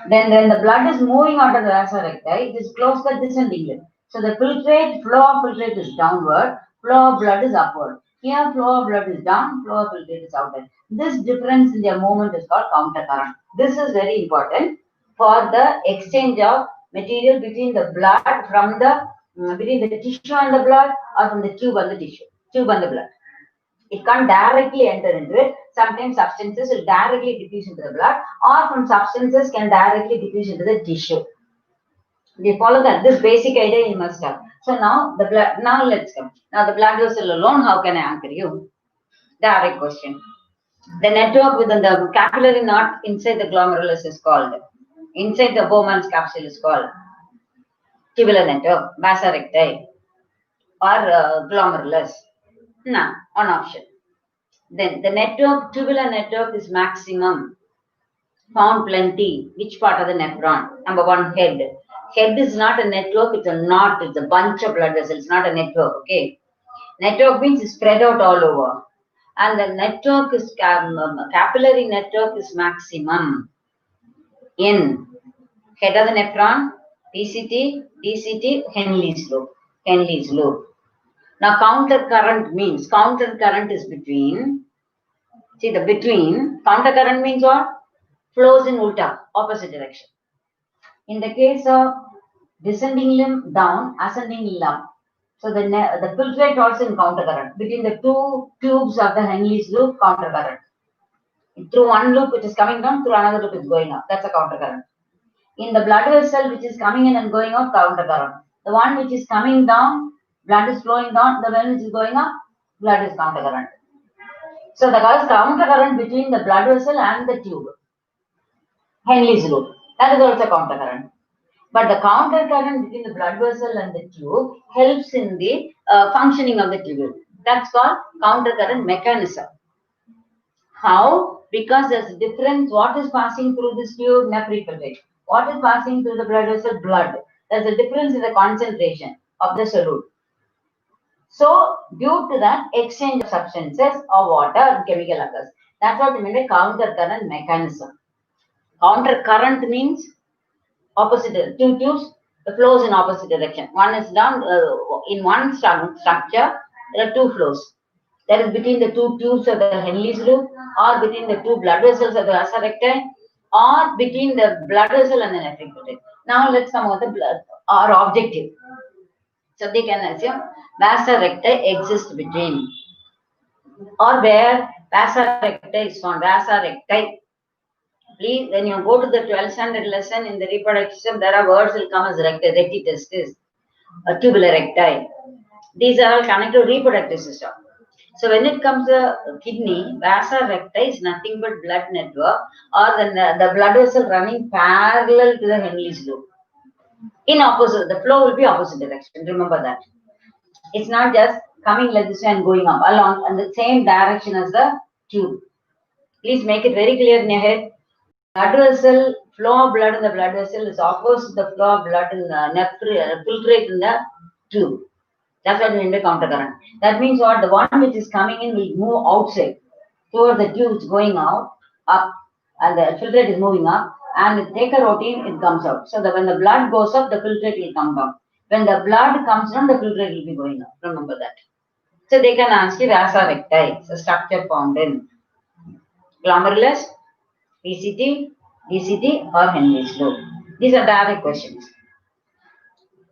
Then when the blood is moving out of the vasa recta, it is close to the descending limb. So the flow of filtrate is downward, flow of blood is upward. Here flow of blood is down, flow of filtrate is outward. This difference in their movement is called countercurrent. This is very important for the exchange of material between the blood from the between the tissue and the blood, or from the tube and the tube and the blood. It can't directly enter into it. Sometimes substances will directly diffuse into the blood, or from substances can directly diffuse into the tissue. We follow that. This basic idea you must have. So now the blood. Now let's come. Now the blood vessel alone. How can I answer you? Direct question. The network within the capillary knot inside the glomerulus is called Inside the Bowman's capsule is called tubular network, vasa recti, or glomerulus. Now, one option. Then the network, tubular network is maximum. Found plenty. Which part of the nephron? Number one, head. Head is not a network, it's a knot, it's a bunch of blood vessels, not a network, okay? Network means it's spread out all over. And the network is, capillary network is maximum in head of the nephron, PCT, DCT, Henle's loop. Henle's loop. Now counter current means, counter current is between, see the between, counter current means what? Flows in ulta, opposite direction. In the case of descending limb down, ascending limb up. So the filtrate also in counter current. Between the two tubes of the Henle's loop, counter current. Through one loop it is coming down, through another loop it is going up. That's a counter current. In the blood vessel which is coming in and going out, counter current. The one which is coming down, blood is flowing down. The one which is going up, blood is counter current. So the counter current between the blood vessel and the tube. Henle's loop. That is also counter current. But the counter current between the blood vessel and the tube helps in the functioning of the tubule. That's called counter current mechanism. How? Because there's a difference. What is passing through this tube? Nephric filtrate. What is passing through the blood vessel? Blood. There's a difference in the concentration of the solute. So, due to that, exchange of substances or water and chemical occurs. That's what we mean by counter current mechanism. Counter current means opposite, two tubes, the flows in opposite direction. One is down, in one structure, there are two flows. That is between the two tubes of the Henle's loop, or between the two blood vessels of the vasa recti, or between the blood vessel and the nephric filtrate. Now let's come with the blood, our objective. So they can assume vasa recti exists between, or where vasa recti is found. Vasa recti. Please, when you go to the 12th standard lesson in the reproductive system, there are words will come as recti, recti testis, tubular recti. These are all connected to reproductive system. So when it comes to kidney, vasa recti is nothing but blood network, or the blood vessel running parallel to the Henle's loop. In opposite, the flow will be opposite direction. Remember that. It's not just coming like this and going up along in the same direction as the tube. Please make it very clear in your head. Blood vessel, flow of blood in the blood vessel is opposite the flow of blood in the filtrate in the tube. That's what we mean by counter current. That means what? The one which is coming in will move outside towards the tube. It's going out, up, and the filtrate is moving up. And with take a routine, it comes out. So that when the blood goes up, the filtrate will come down. When the blood comes down, the filtrate will be going up. Remember that. So they can ask you vasa recti. It's a structure found in glomerulus, PCT, DCT, or Henle's loop. These are direct questions.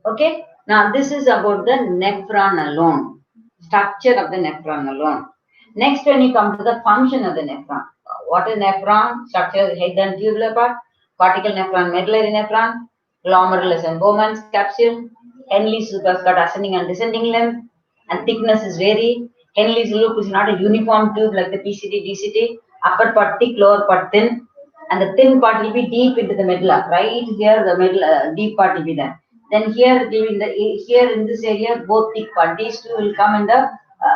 Okay. Now this is about the nephron alone. Structure of the nephron alone. Next, when you come to the function of the nephron. What is nephron? Structure, head and tubular part. Cortical nephron, medullary nephron. Glomerulus and Bowman's capsule. Henle's loop has got ascending and descending limb. And thickness is varied. Henle's loop is not a uniform tube like the PCT, DCT. Upper part thick, lower part thin. And the thin part will be deep into the medulla. Right here, the medulla, deep part will be there. Then here, here in this area, both thick part. These two will come in the,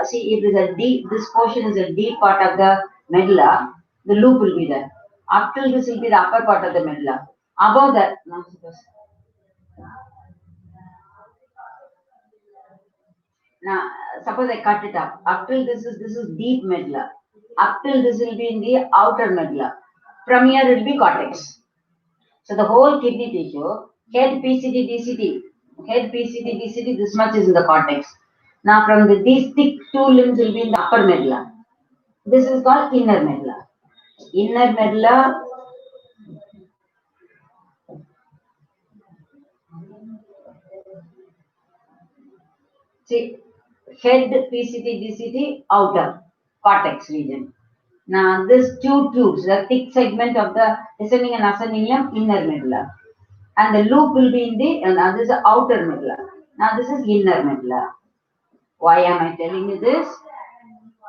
see, if it is a deep, this portion is a deep part of the medulla, the loop will be there. Up till this will be the upper part of the medulla. Above that, now, suppose I cut it up till this is deep medulla. Up till this will be in the outer medulla. From here it will be cortex. So the whole kidney tissue, head PCT, DCT, head PCT, DCT, this much is in the cortex. Now from these thick two limbs will be in the upper medulla. This is called inner medulla. Inner medulla, see, head PCT, DCT, outer cortex region. Now this two tubes, the thick segment of the descending and ascending limb, inner medulla. And the loop will be in the, now this is the outer medulla. Now this is inner medulla. Why am I telling you this?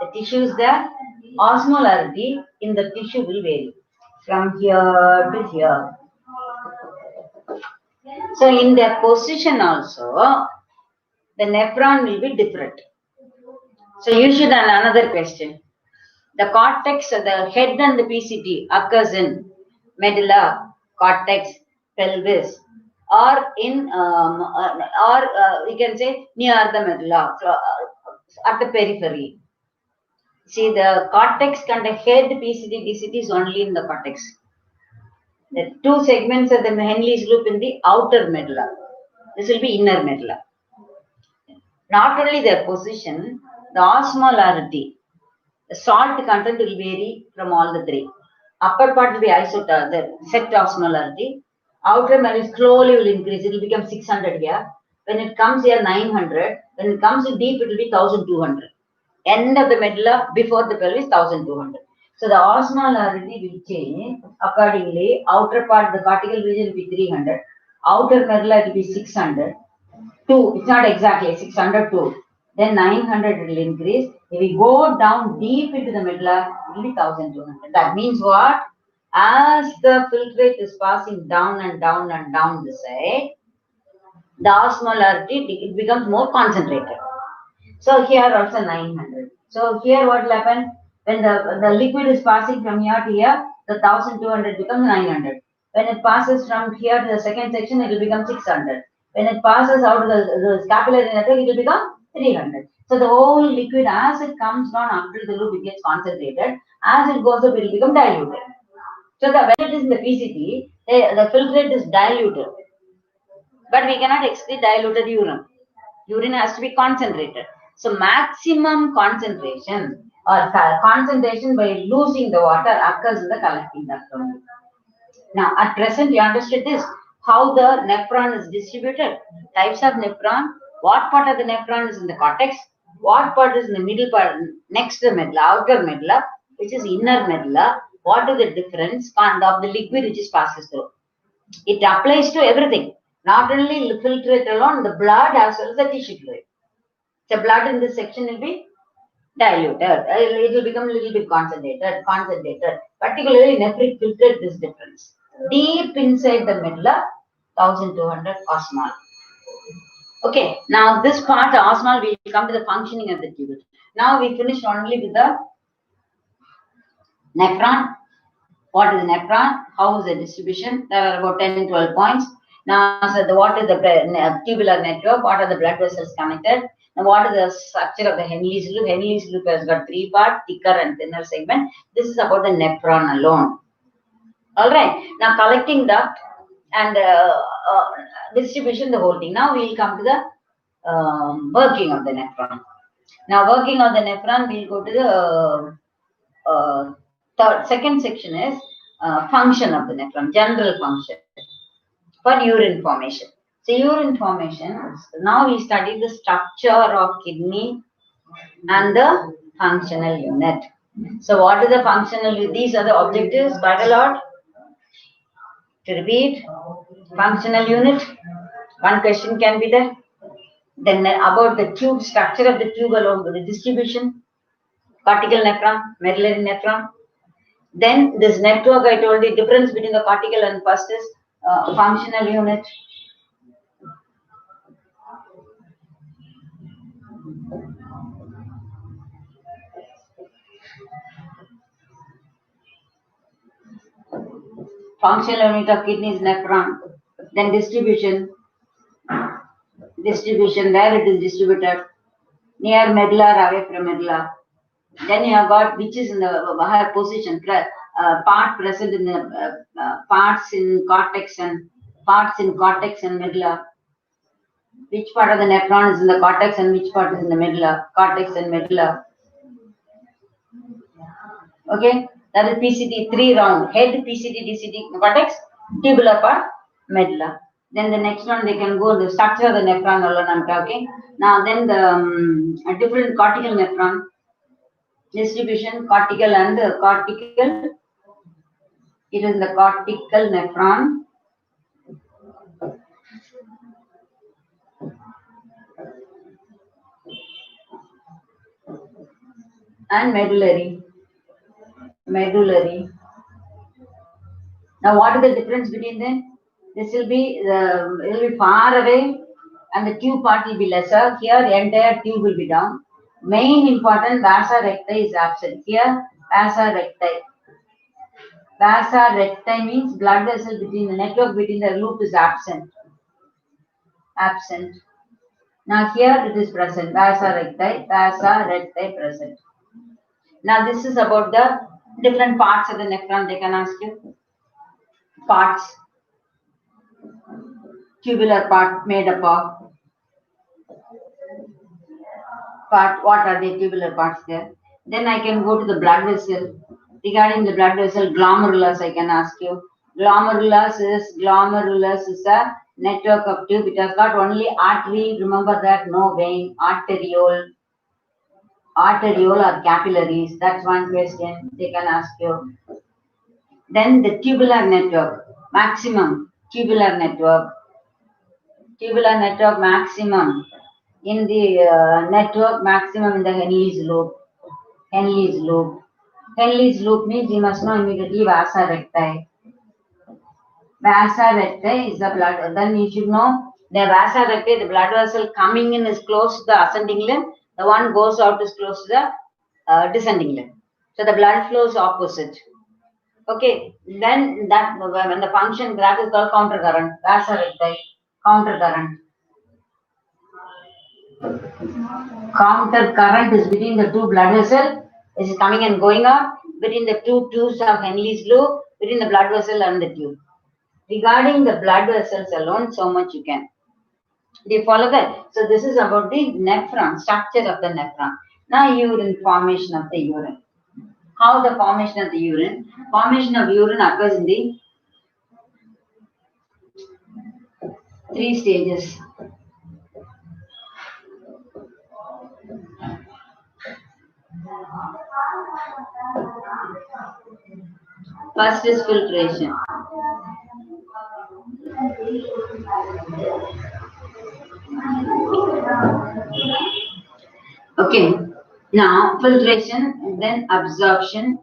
The tissue is there. Osmolarity in the tissue will vary from here to here. So in their position also, the nephron will be different. So you should ask another question. The cortex, the head and the PCT occurs in medulla, cortex, pelvis, or in, we can say near the medulla, at the periphery. See, the cortex and the head PCT, DCT is only in the cortex. The two segments of the Henle's loop in the outer medulla. This will be inner medulla. Not only their position, the osmolarity, the salt content will vary from all the three. Upper part will be the set osmolarity. Outer medulla slowly will increase. It will become 600 here. When it comes here, 900. When it comes deep, it will be 1200. End of the medulla before the pelvis, 1200. So the osmolarity will change accordingly. Outer part, the cortical region will be 300. Outer medulla will be 600. 2, it's not exactly 602. Then 900 will increase. If we go down deep into the medulla, it will be 1200. That means what? As the filtrate is passing down and down and down the side, the osmolarity, it becomes more concentrated. So here also 900. So here what will happen? When the liquid is passing from here to here, the 1200 becomes 900. When it passes from here to the second section, it will become 600. When it passes out of the capillary network, it will become 300. So the whole liquid, as it comes down after the loop, it gets concentrated. As it goes up, it will become diluted. So when it is in the PCT, the filtrate is diluted. But we cannot excrete diluted urine. Urine has to be concentrated. So maximum concentration or concentration by losing the water occurs in the collecting duct only. Now at present you understood this, how the nephron is distributed, types of nephron, what part of the nephron is in the cortex, what part is in the middle part next to the medulla, outer medulla, which is inner medulla, what is the difference of the liquid which is passes through. It applies to everything, not only filtrate alone, the blood as well as the tissue fluid. The blood in this section will be diluted. It will become a little bit concentrated. Particularly nephric filtrate, this difference. Deep inside the medulla, 1200 osmol. Okay, now this part, osmol, we will come to the functioning of the tubule. Now we finished only with the nephron. What is nephron? How is the distribution? There are about 10-12 points. Now, so what is the tubular network? What are the blood vessels connected? Now, what is the structure of the Henle's loop? Henle's loop has got 3 parts, thicker and thinner segment. This is about the nephron alone. All right. Now, collecting duct and distribution, the whole thing. Now, we will come to the working of the nephron. Now, working of the nephron, we will go to the second section is function of the nephron, general function for urine formation. So urine formation, now we study the structure of kidney and the functional unit. So what is the functional unit? These are the objectives, quite a lot. To repeat, functional unit, one question can be there. Then about the tube, structure of the tube along with the distribution, cortical nephron, medullary nephron. Then this network, I told you, difference between the cortical and first is functional unit. Functional unit of kidney is nephron. Then distribution, where it is distributed, near medulla or away from medulla. Then you have got which is in the higher position, part present in the parts in cortex and medulla. Which part of the nephron is in the cortex and which part is in the medulla? Cortex and medulla. Okay, that is PCT 3 round. Head, PCT, DCT, cortex, tubular part, medulla. Then the next one they can go the structure of the nephron alone. I'm talking now. Then the different cortical nephron distribution, cortical and cortical. It is the cortical nephron. And medullary. Now, what is the difference between them? This will be far away, and the tube part will be lesser. Here, the entire tube will be down. Main important vasa recti is absent. Here, vasa recti. Vasa recti means blood vessel between the network between the loop is absent. Absent. Now here it is present. Vasa recti present. Now this is about the different parts of the nephron. They can ask you parts. Tubular part made up of part. What are the tubular parts there? Then I can go to the blood vessel. Regarding the blood vessel, glomerulus, I can ask you. Glomerulus is a network of tube. It has got only artery. Remember that, no vein. Arteriole or capillaries. That's one question they can ask you. Then the tubular network, maximum tubular network maximum in the network maximum in the Henle's loop. Henle's loop means you must know immediately vasa recti. Vasa recti is the blood. Then you should know the vasa recti, the blood vessel coming in is close to the ascending limb. The one goes out is close to the descending limb. So the blood flow is opposite. Okay, then that when the function that is called counter current. Vasa recti, counter current. Counter current is between the two blood vessels. This is coming and going out between the two tubes of Henle's loop, between the blood vessel and the tube. Regarding the blood vessels alone, so much you can. Do you follow that? So this is about the nephron, structure of the nephron. Now urine, formation of the urine. How the formation of the urine? Formation of urine occurs in the 3 stages. First is filtration. Okay, now filtration, then absorption,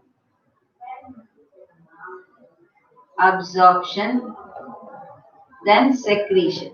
then secretion.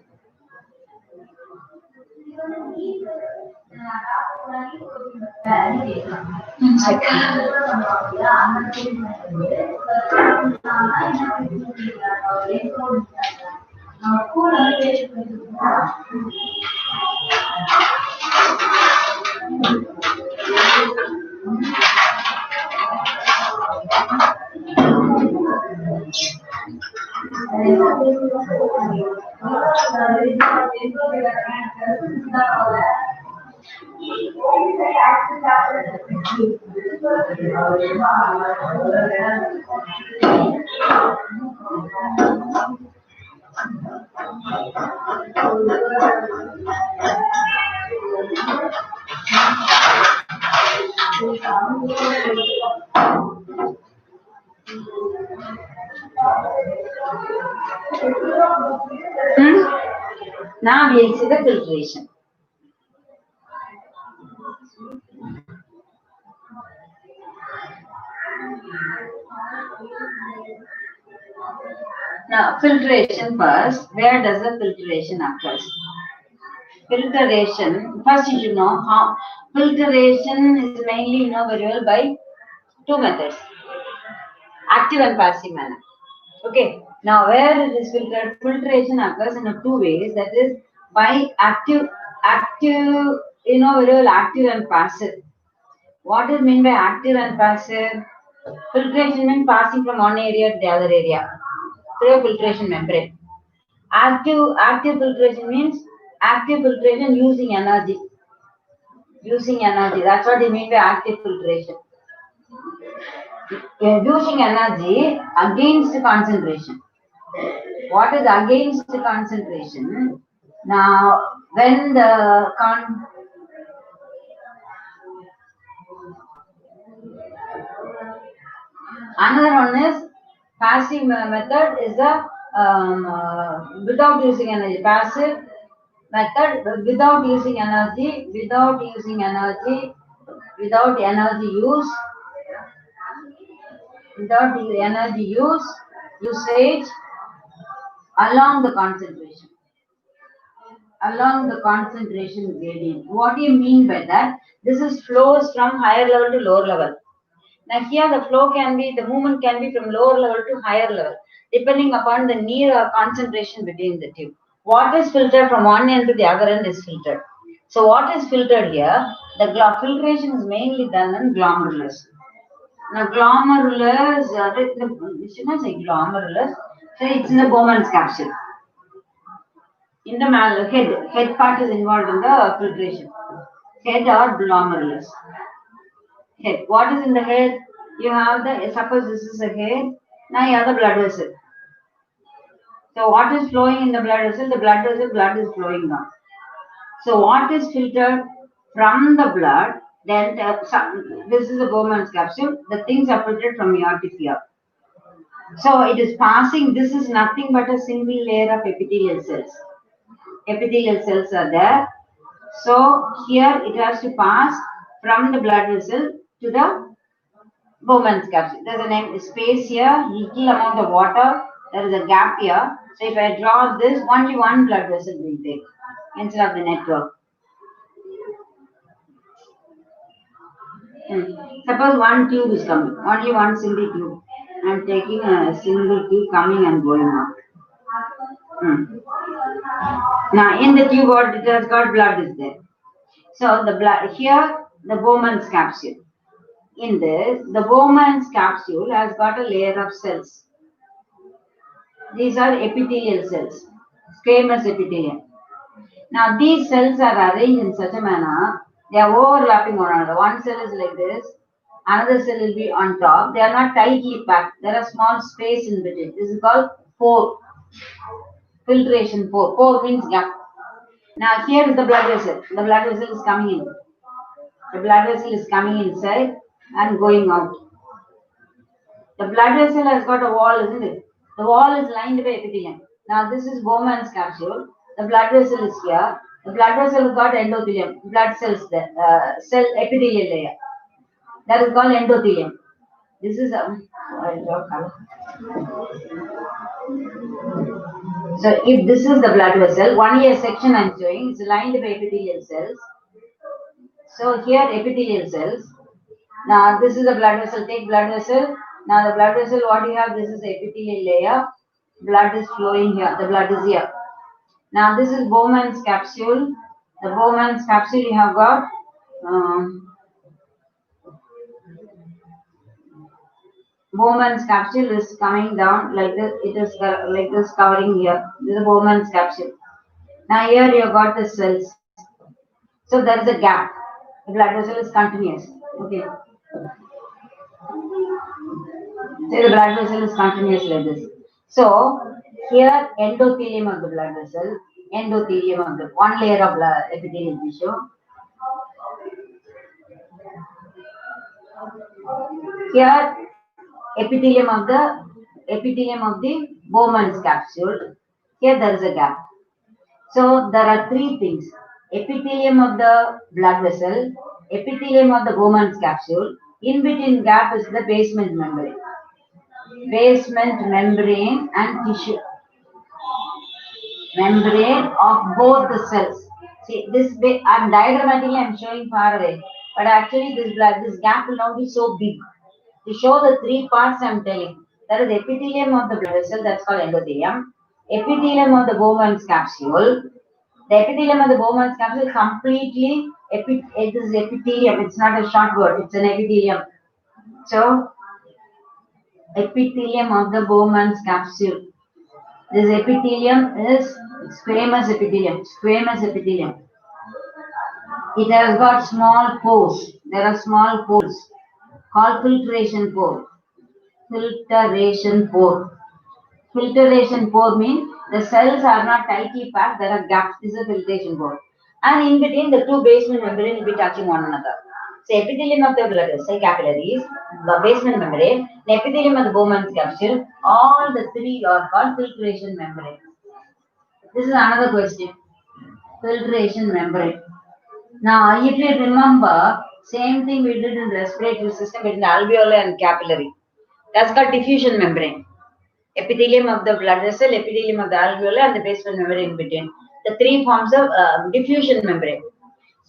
Now we'll see the filtration. Now filtration first. Where does the filtration occur? Filtration, first you should know how filtration is mainly very well by 2 methods, active and passive manner. Okay, now where it is filtered, filtration occurs in 2 ways, that is by active, very well active and passive. What is meant by active and passive? Filtration means passing from one area to the other area through a filtration membrane. Active filtration means active filtration using energy. That's what they mean by active filtration. Using energy against concentration. What is against concentration? Now, when the another one is passive method is the without using energy. Passive method without using energy, without energy usage, along the concentration. Along the concentration gradient. What do you mean by that? This is flows from higher level to lower level. Now here the flow can be, the movement can be from lower level to higher level, depending upon the need or concentration between the two. What is filtered from one end to the other end is filtered. So what is filtered here? The filtration is mainly done in glomerulus. Now glomerulus, we should not say glomerulus, so it's in the Bowman's capsule. In the head part is involved in the filtration. Head or glomerulus. Head. What is in the head? You have the, suppose this is a head, now you have the blood vessel. So what is flowing in the blood vessel? The blood vessel, blood is flowing now. So what is filtered from the blood? Then this is a Bowman's capsule. The things are filtered from here to here. So it is passing. This is nothing but a single layer of epithelial cells. Epithelial cells are there. So here it has to pass from the blood vessel to the Bowman's capsule. There's a space here, little amount of water. There is a gap here. So if I draw this, only one blood vessel will take instead of the network. Suppose one tube is coming, only one single tube. I'm taking a single tube coming and going out. Now in the tube, what it has got, blood is there. So the blood here, the Bowman's capsule. In this, the Bowman's capsule has got a layer of cells. These are epithelial cells, squamous epithelium. Now these cells are arranged in such a manner, they are overlapping one another. One cell is like this, another cell will be on top. They are not tightly packed. There are small space in between. This is called pore. Filtration pore. Pore means gap. Now here is the blood vessel. The blood vessel is coming in. The blood vessel is coming inside and going out. The blood vessel has got a wall, isn't it? The wall is lined by epithelium. Now this is Bowman's capsule. The blood vessel is here. The blood vessel has got endothelium, blood cells there, cell epithelial layer. That is called endothelium. This is a so if this is the blood vessel, only a section I'm showing, it's lined by epithelial cells. So here epithelial cells. Now this is the blood vessel. Take blood vessel. Now the blood vessel, what you have, this is the epithelial layer. Blood is flowing here. The blood is here. Now this is Bowman's capsule. The Bowman's capsule you have got Bowman's capsule is coming down like this. It is like this covering here. This is Bowman's capsule. Now here you have got the cells. So there is a gap. The blood vessel is continuous. Okay. So the blood vessel is continuous like this. So here endothelium of the blood vessel, endothelium of the one layer of blood epithelial tissue. Here epithelium of the Bowman's capsule. Here there is a gap. So there are three things: epithelium of the blood vessel, epithelium of the Bowman's capsule. In between gap is the basement membrane. Basement membrane and tissue. Membrane of both the cells. See this way, diagrammatically I'm showing far away, but actually this gap will now be so big. To show the three parts I'm telling. There is epithelium of the blood vessel, that's called endothelium. Epithelium of the Bowman's capsule. The epithelium of the Bowman's capsule completely, it is epithelium. It's not a short word, it's an epithelium. So, epithelium of the Bowman's capsule. This epithelium is squamous epithelium. Squamous epithelium. It has got small pores. There are small pores called filtration pore. Filtration pore. Filtration pore means the cells are not tightly packed, there are gaps. This is a filtration pore. And in between, the two basement membrane will be touching one another. So, epithelium of the blood vessel, capillaries, the basement membrane, the epithelium of the Bowman's capsule, all the three are called filtration membrane. This is another question. Filtration membrane. Now, if you remember, same thing we did in respiratory system between alveoli and capillary. That's called diffusion membrane. epithelium of the blood vessel, epithelium of the alveolar, and the basement membrane in between. The three forms of diffusion membrane.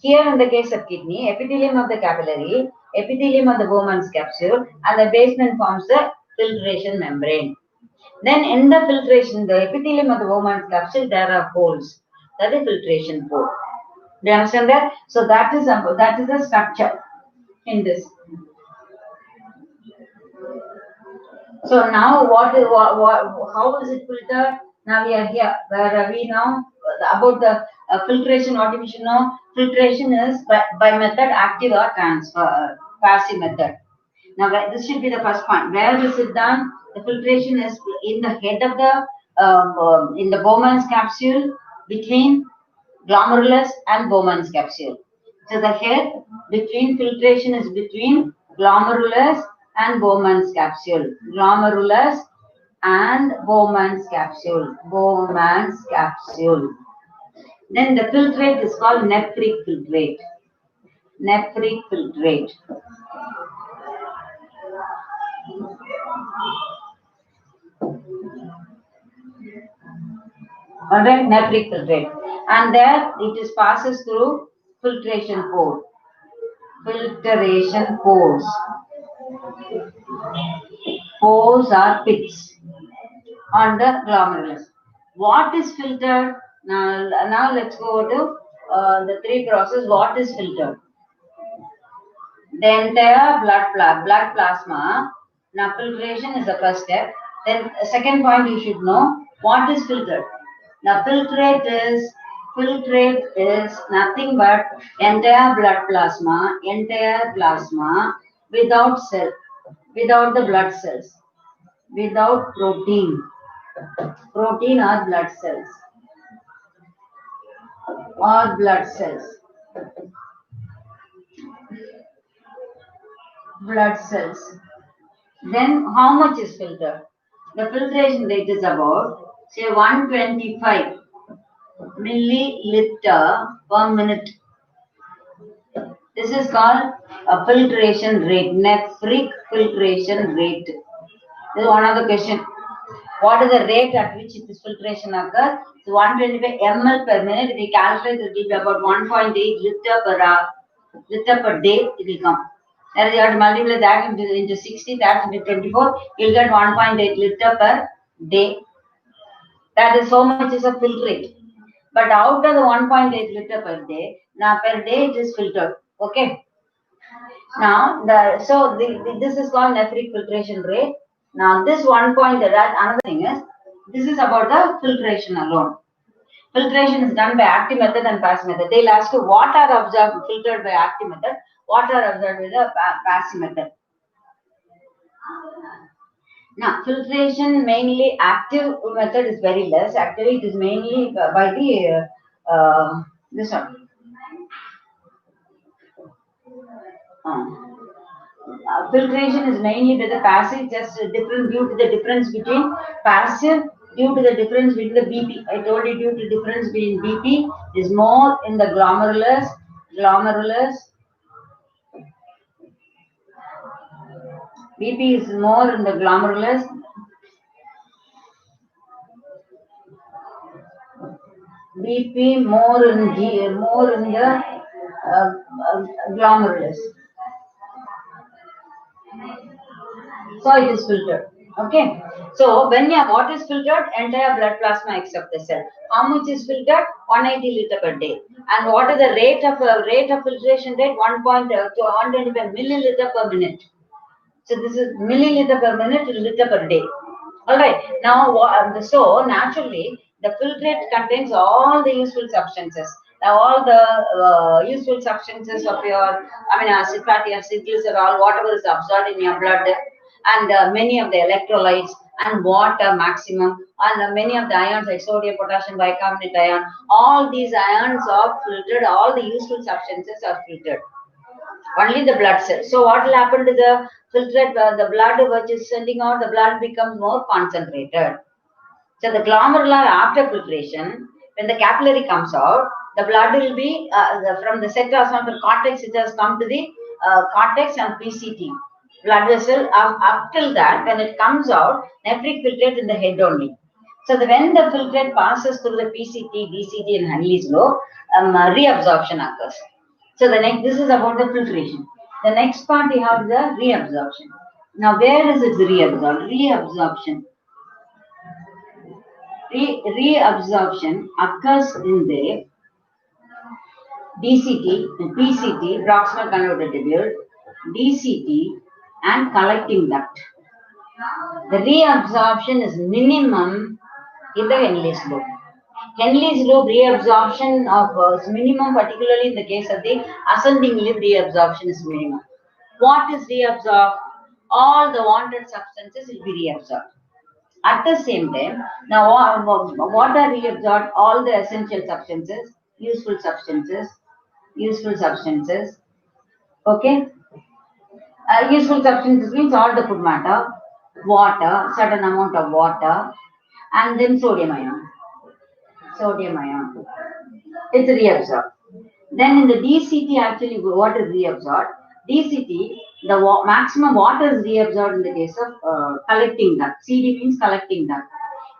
Here in the case of kidney, epithelium of the capillary, epithelium of the Bowman's capsule, and the basement forms the filtration membrane. Then in the filtration, the epithelium of the Bowman's capsule, there are holes. That is filtration pore. Do you understand that? So that is the structure in this. So now how is it filtered? Now we are here. Where are we now? About the filtration, what we should know? Filtration is by method active or transfer, passive method. Now this should be the first point. Where is it done? The filtration is in the head of the in the Bowman's capsule between glomerulus and Bowman's capsule. So the head between filtration is between glomerulus and Bowman's capsule. Glomerulus and Bowman's capsule. Bowman's capsule. Then the filtrate is called nephric filtrate. Nephric filtrate. Alright, nephric filtrate. And there it is passes through filtration pore. Filtration pores. Pores are pits on the glomerulus. What is filtered? Now let's go to the three process. What is filtered? The entire blood plasma. Now filtration is the first step. Then second point you should know what is filtered. Now filtrate is nothing but entire blood plasma, without cell, without the blood cells, without protein or blood cells. Or blood cells. Blood cells. Then how much is filtered? The filtration rate is about say 125 milliliter per minute. This is called a filtration rate, nephric filtration rate. This is one of the question. What is the rate at which this filtration occurs? So 125 ml per minute. If we calculate, it will be about 1.8 liter per hour, liter per day. It will come. That is, you have to multiply that into 60, that into 24. You'll get 1.8 liter per day. That is so much is a filtrate. But out of the 1.8 liter per day, now per day it is filtered. Okay. Now this is called nephric filtration rate. Now this another thing is, this is about the filtration alone. Filtration is done by active method and passive method. They'll ask you what are observed filtered by active method, what are observed with the passive method. Now filtration mainly active method is very less. Actually, it is mainly by the this one. Filtration is mainly by the passive, just different due to the difference between passive, due to the difference between the BP. I told you, due to the difference between BP is more in the glomerulus. BP is more in the glomerulus. BP more in the glomerulus. So it is filtered. Okay. So what is filtered? Entire blood plasma except the cell. How much is filtered? 180 liter per day. And what is the rate of filtration rate? 125 milliliter per minute. So this is milliliter per minute, liter per day. All right. Now, so naturally, the filtrate contains all the useful substances. All the useful substances of your amino acid, fatty acid, glycerol, whatever is absorbed in your blood, and many of the electrolytes and water maximum, and many of the ions like sodium, potassium, bicarbonate ion. All these ions are filtered. All the useful substances are filtered. Only the blood cells. So what will happen to the filtrate? The blood which is sending out, the blood becomes more concentrated. So the glomerular, after filtration, when the capillary comes out, the blood will be from the cytoplasm cortex. It has come to the cortex and PCT. blood vessel up till that, when it comes out, nephric filtrate in the head only. So when the filtrate passes through the PCT, DCT and Henle's lobe, reabsorption occurs. So this is about the filtration. The next part we have the reabsorption. Now where is it reabsorbed? Reabsorption occurs in the DCT, PCT, proximal convoluted tubule, DCT and collecting duct. The reabsorption is minimum in the Henle's lobe. Henle's lobe reabsorption of minimum, particularly in the case of the ascending limb, reabsorption is minimum. What is reabsorbed? All the wanted substances will be reabsorbed. At the same time, now what are reabsorbed? All the essential substances, useful substances. Okay. Useful substances means all the food matter, water, certain amount of water, and then sodium ion. It's reabsorbed. Then in the DCT, actually, what is reabsorbed? DCT, the maximum water is reabsorbed in the case of collecting duct. CD means collecting duct.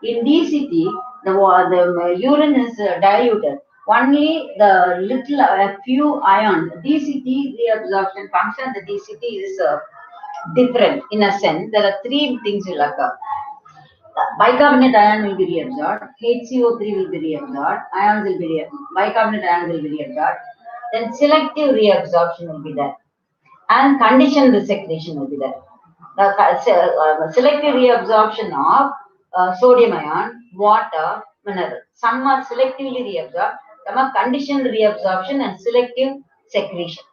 In DCT, the urine is diluted. Only the little, a few ions. DCT reabsorption function, the DCT is different in a sense. There are three things will occur. Bicarbonate ion will be reabsorbed, HCO3 will be reabsorbed, bicarbonate ions will be reabsorbed, then selective reabsorption will be there, and conditioned secretion will be there. The selective reabsorption of sodium ion, water, mineral. Some are selectively reabsorbed, some are conditioned reabsorption and selective secretion.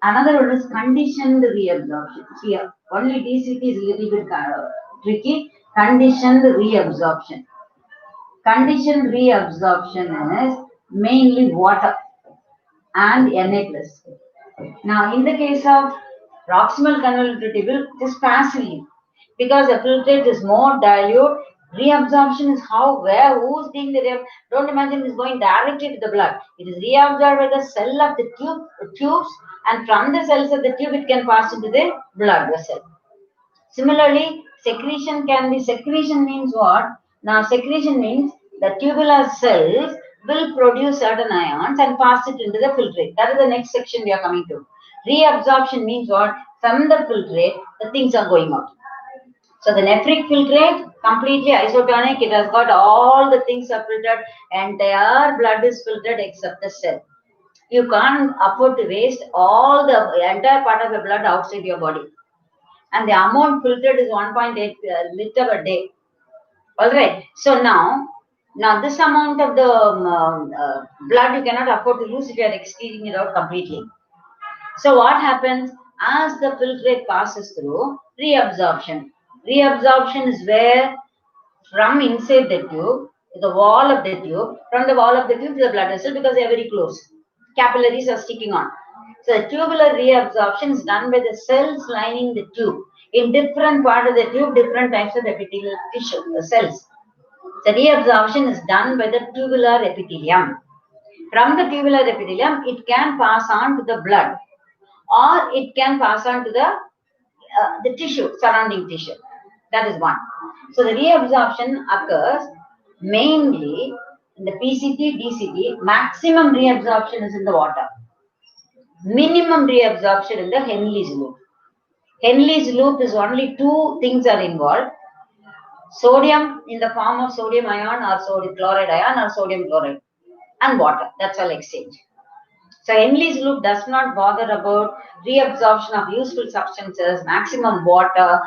Another one is conditioned reabsorption. Here, only DCT is a little bit tricky. Conditioned reabsorption. Conditioned reabsorption is mainly water and Na+. Now, in the case of proximal convoluted tubule, it is passively. Because the filtrate is more dilute, reabsorption is who's doing the reabsorption. Don't imagine it's going directly to the blood. It is reabsorbed by the cell of the tubes, and from the cells of the tube, it can pass into the blood vessel. Similarly, secretion means what? Now, secretion means the tubular cells will produce certain ions and pass it into the filtrate. That is the next section we are coming to. Reabsorption means what? From the filtrate, the things are going out. So the nephric filtrate, completely isotonic, it has got all the things are filtered, entire blood is filtered except the cell. You can't afford to waste all the entire part of the blood outside your body. And the amount filtered is 1.8 liter a day. Alright, so now this amount of the blood you cannot afford to lose if you are excreting it out completely. So what happens? As the filtrate passes through, reabsorption. Reabsorption is where from inside the tube, the wall of the tube, from the wall of the tube to the blood vessel, because they are very close. Capillaries are sticking on. So the tubular reabsorption is done by the cells lining the tube. In different part of the tube, different types of epithelial tissue, the cells. The reabsorption is done by the tubular epithelium. From the tubular epithelium, it can pass on to the blood, or it can pass on to the tissue, surrounding tissue. That is one. So the reabsorption occurs mainly in the PCT, DCT. Maximum reabsorption is in the water. Minimum reabsorption in the Henle's loop. Henle's loop is only two things are involved. Sodium in the form of sodium ion or sodium chloride ion or sodium chloride, and water. That's all exchange. So Henle's loop does not bother about reabsorption of useful substances, maximum water.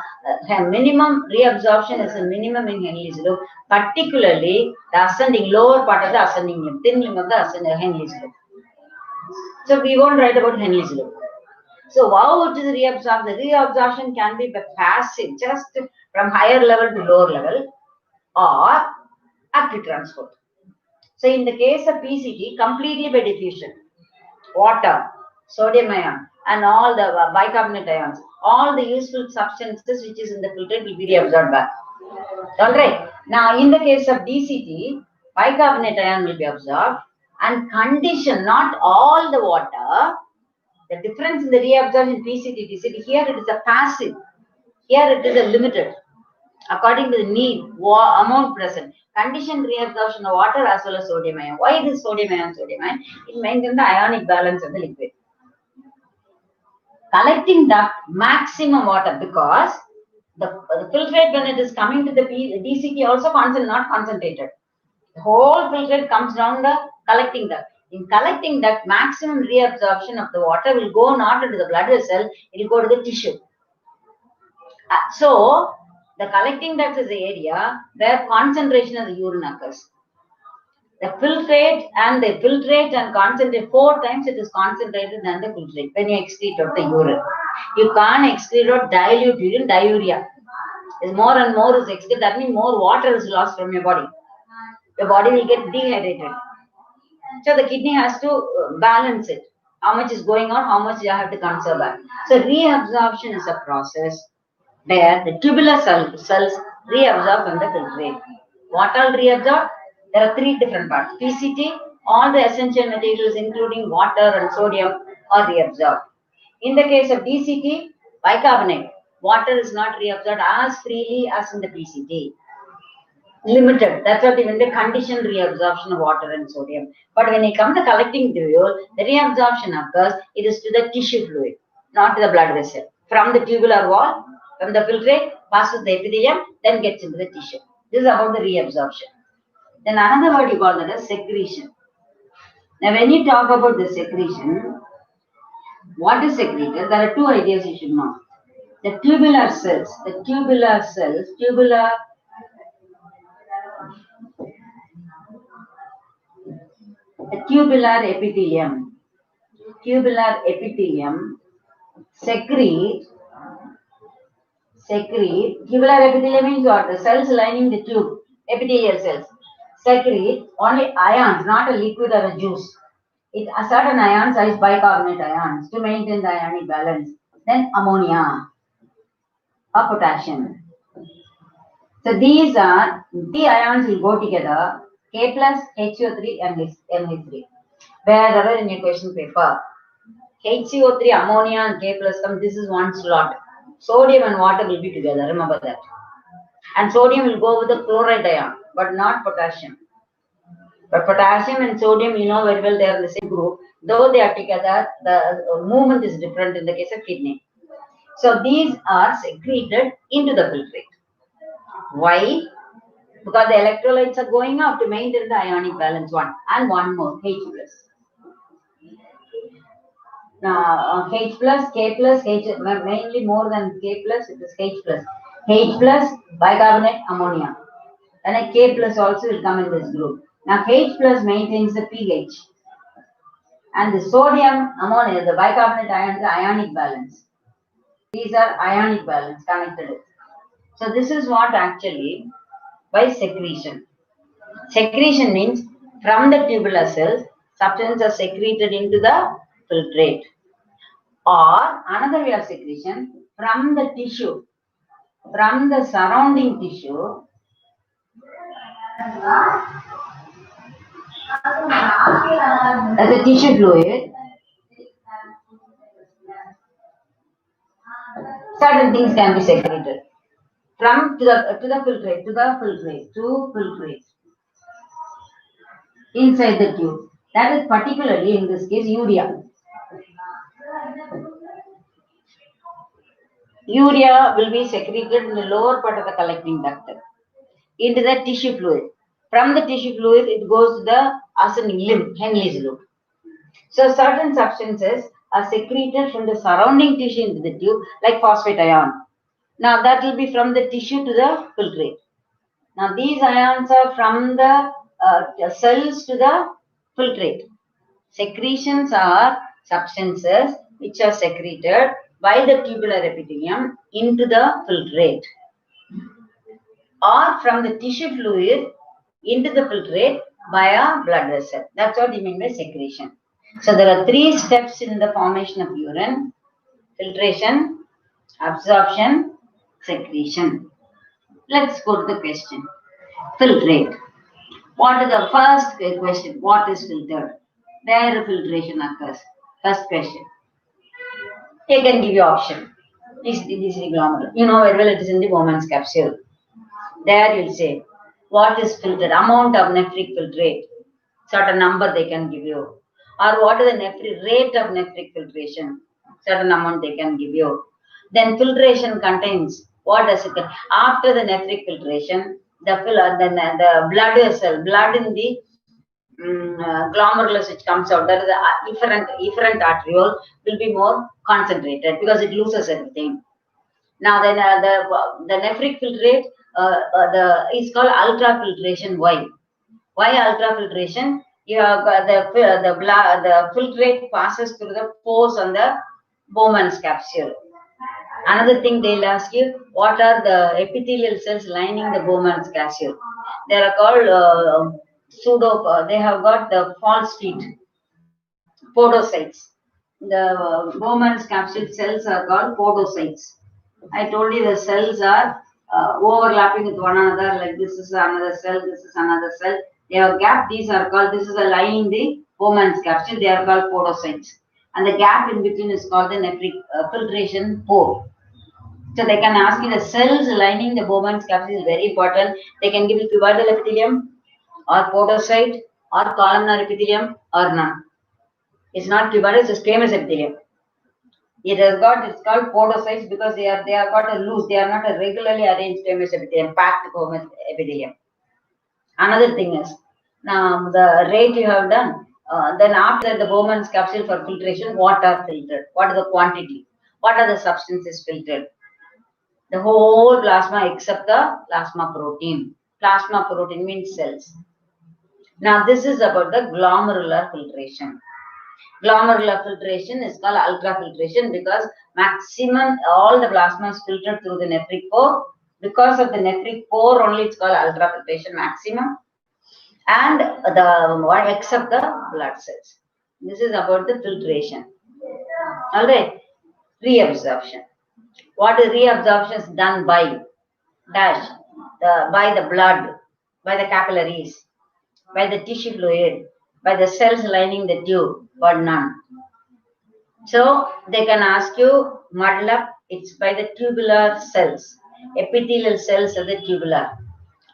Minimum reabsorption is a minimum in Henle's loop, particularly the ascending lower part of the ascending limb, thin limb of the Henle's loop. So we won't write about Henle's loop. So how it is reabsorbed? The reabsorption can be passive, just from higher level to lower level, or active transport. So in the case of PCT, completely by diffusion. Water, sodium ion, and all the bicarbonate ions, all the useful substances which is in the filtrate will be reabsorbed back. Alright. Now in the case of DCT, bicarbonate ion will be absorbed and conditioned, not all the water. The difference in the reabsorption PCT, DCT, here it is a passive. Here it is a limited, according to the need, amount present. Conditioned reabsorption of water as well as sodium ion. Why this sodium ion, sodium ion? It maintains the ionic balance of the liquid. Collecting duct, maximum water, because the filtrate, when it is coming to the DCT, also not concentrated. The whole filtrate comes down the collecting duct. In collecting duct, maximum reabsorption of the water will go not into the blood vessel, it will go to the tissue. So, the collecting duct is the area where concentration of the urine occurs. The filtrate and concentrate, 4 times it is concentrated than the filtrate when you excrete out the urine. You can't excrete out dilute urine, diurea. As more and more is excreted, that means more water is lost from your body. Your body will get dehydrated. So the kidney has to balance it. How much is going on, how much you have to conserve back. So reabsorption is a process where the tubular cells reabsorb from the filtrate. What all reabsorb? There are 3 different parts. PCT, all the essential materials including water and sodium are reabsorbed. In the case of DCT, bicarbonate, water is not reabsorbed as freely as in the PCT. Limited. That's what even the conditioned reabsorption of water and sodium. But when it comes to collecting tubule, the reabsorption occurs, it is to the tissue fluid, not to the blood vessel. From the tubular wall, from the filtrate, passes the epithelium, then gets into the tissue. This is about the reabsorption. Then another word you call that as secretion. Now when you talk about the secretion, what is secreted? There are 2 ideas you should know. The tubular cells, the tubular epithelium secrete, tubular epithelium means what? The cells lining the tube, epithelial cells, secrete only ions, not a liquid or a juice. It a certain ions is bicarbonate ions to maintain the ionic balance. Then ammonia or potassium. So these are, the ions will go together, K plus HCO3 and NH3. Wherever in your question paper, HCO3, ammonia and K plus come, this is one slot. Sodium and water will be together, remember that. And sodium will go with the chloride ion, but not potassium. But potassium and sodium, you know very well, they are in the same group. Though they are together, the movement is different in the case of kidney. So these are secreted into the filtrate. Why? Because the electrolytes are going up to maintain the ionic balance, one. And one more, H plus. Now, H plus, K plus, mainly more than K plus, it is H plus. H plus, bicarbonate, ammonia. And a K plus also will come in this group. Now, H plus maintains the pH. And the sodium, ammonia, the bicarbonate ions, the ionic balance. These are ionic balance connected. So, this is what actually by secretion. Secretion means from the tubular cells, substances are secreted into the filtrate. Or another way of secretion, from the tissue, from the surrounding tissue, as a tissue fluid, certain things can be secreted from to the filtrate inside the tube. That is particularly in this case urea. Urea will be secreted in the lower part of the collecting duct into the tissue fluid. From the tissue fluid, it goes to the ascending limb, Henle's loop. So certain substances are secreted from the surrounding tissue into the tube, like phosphate ion. Now that will be from the tissue to the filtrate. Now these ions are from the cells to the filtrate. Secretions are substances which are secreted by the tubular epithelium into the filtrate, or from the tissue fluid into the filtrate via blood vessel. That's what you mean by secretion. So there are 3 steps in the formation of urine: filtration, absorption, secretion. Let's go to the question. Filtrate. What is the first question? What is filtered? Where filtration occurs? First question. They can give you option. PCT glomerular. You know very well it is in the Bowman's capsule. There you'll say what is filtered, amount of nephric filtrate, certain number they can give you. Or what is the rate of nephric filtration, certain amount they can give you. Then filtration contains, what does it contain? After the nephric filtration, the blood vessel, blood in the glomerulus which comes out, that is the efferent arteriole will be more concentrated because it loses everything. Now then the nephric filtrate is called ultrafiltration. Why? Why ultrafiltration? You have the filtrate passes through the pores on the Bowman's capsule. Another thing they'll ask you, what are the epithelial cells lining the Bowman's capsule? They are called they have got the false feet, podocytes. The Bowman's capsule cells are called podocytes. I told you the cells are overlapping with one another, like this is another cell, this is another cell. They have gap, these are called, this is a lining the Bowman's capsule, they are called podocytes. And the gap in between is called the nephric filtration pore. So they can ask you the cells lining the Bowman's capsule is very important. They can give you cuboidal epithelium or podocyte or columnar epithelium or none. It's not cuboidal, it's a squamous epithelium. It's called podocytes because they are got a loose, they are not a regularly arranged squamous epithelium, packed epithelium. Another thing is, now the rate you have done, then after the Bowman's capsule for filtration, what are filtered? What is the quantity? What are the substances filtered? The whole plasma except the plasma protein. Plasma protein means cells. Now this is about the glomerular filtration. Glomerular filtration is called ultrafiltration because maximum all the plasma is filtered through the nephric pore. Because of the nephric pore only it's called ultrafiltration maximum. And the one except the blood cells. This is about the filtration. Alright, reabsorption. What is reabsorption is done by by the blood, by the capillaries, by the tissue fluid, by the cells lining the tube, but none. So they can ask you, muddle up, it's by the tubular cells, epithelial cells of the tubular.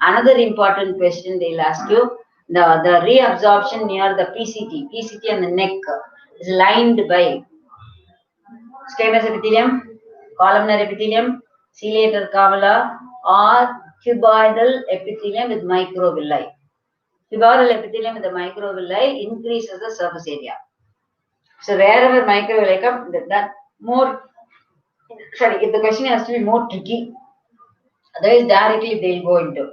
Another important question they'll ask you, the reabsorption near the PCT and the neck is lined by squamous epithelium, columnar epithelium, ciliator cavula, or cuboidal epithelium with microvilli. Cuboidal epithelium with the microvilli increases the surface area. So wherever microvilli come, that more. Sorry, if the question has to be more tricky, otherwise directly they'll go into.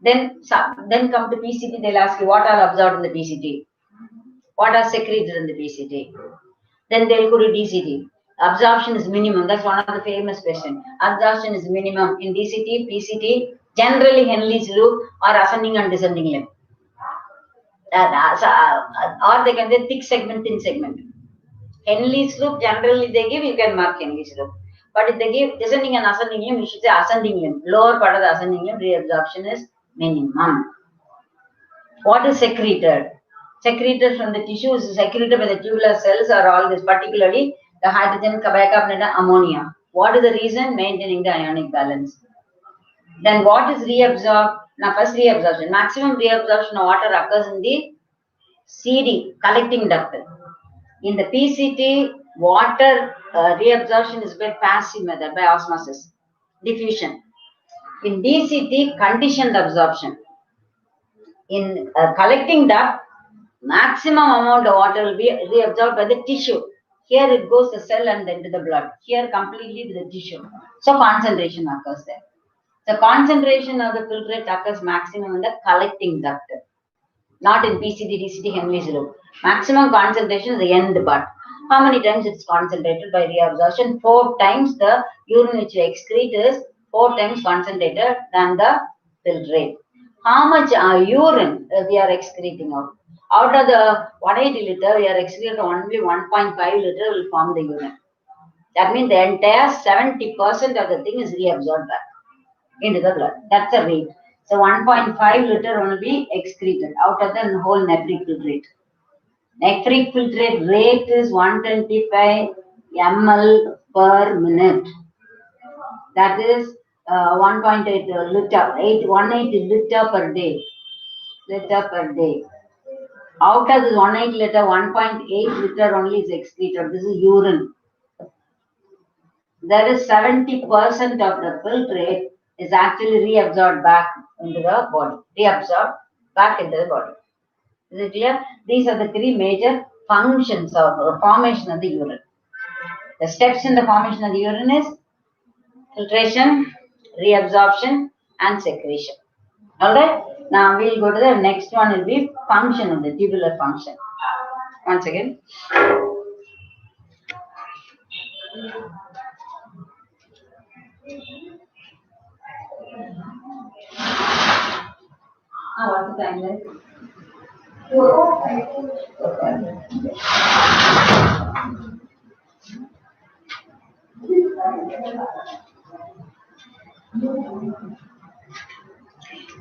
Then come to PCT. They'll ask you what are absorbed in the PCT, what are secreted in the PCT. Then they'll go to DCT. Absorption is minimum. That's one of the famous questions. Absorption is minimum in DCT, PCT, generally Henle's loop or ascending and descending limb. Or they can say thick segment, thin segment. Henle's loop generally they give, you can mark Henle's loop. But if they give descending and ascending limb, you should say ascending limb. Lower part of the ascending limb, reabsorption is minimum. What is secreted? Secreted from the tissue is secreted by the tubular cells or all this, particularly the hydrogen, bicarbonate, ammonia. What is the reason? Maintaining the ionic balance. Then what is reabsorbed? Now first reabsorption. Maximum reabsorption of water occurs in the CD, collecting duct. In the PCT, water reabsorption is by passive method, by osmosis, diffusion. In DCT, conditioned absorption. In collecting duct, maximum amount of water will be reabsorbed by the tissue. Here it goes the cell and then to the blood. Here completely to the tissue. So concentration occurs there. The concentration of the filtrate occurs maximum in the collecting duct. Not in PCT, DCT, Henle's loop. Maximum concentration is the end part. How many times it's concentrated by reabsorption? 4 times the urine which you excrete is 4 times concentrated than the filtrate. How much urine we are excreting out? Out of the 180 liter, we are excreting only 1.5 liter will form the urine. That means the entire 70% of the thing is reabsorbed back into the blood. That's the rate. So 1.5 liter will be excreted out of the whole nephric filtrate. Nephric filtrate rate is 125 ml per minute. That is 1.8 liter, 180 liter per day. Liter per day. Out of this 180 liter, 1.8 liter only is excreted. This is urine. There is 70% of the filtrate is actually reabsorbed back into the body. Reabsorbed back into the body. Is it clear? These are the three major functions of the formation of the urine. The steps in the formation of the urine is filtration, reabsorption, and secretion. Alright? Now we'll go to the next one will be function of the tubular function. Once again. What's the time like?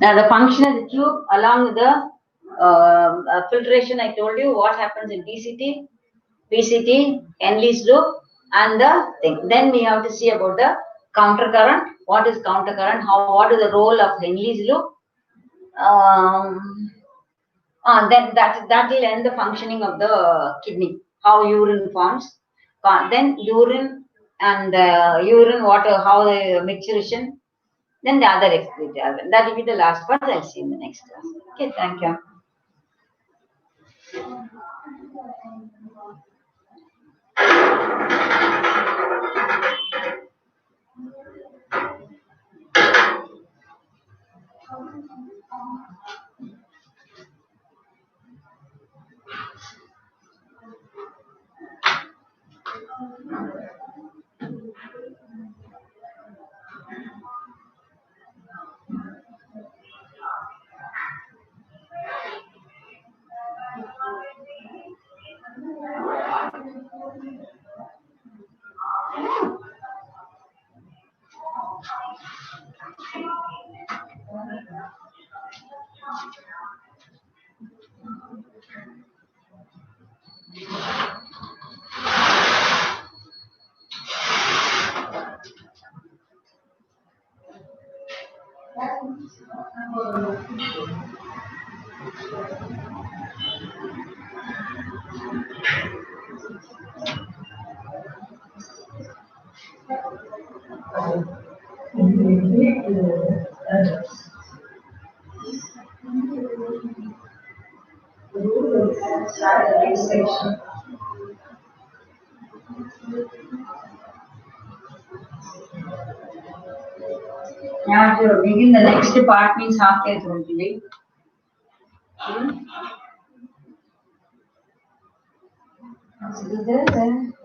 Now the function of the tube along with the filtration, I told you what happens in PCT, Henle's loop, and the thing. Then we have to see about the counter current. What is counter current? What is the role of Henle's loop? Then that will end the functioning of the kidney. How urine forms. Then urine and urine water, how the mixturation. Then the other excretory. That will be the last part. I'll see you in the next class. Okay, thank you. Now to begin the next part means half day is going to be. Is there?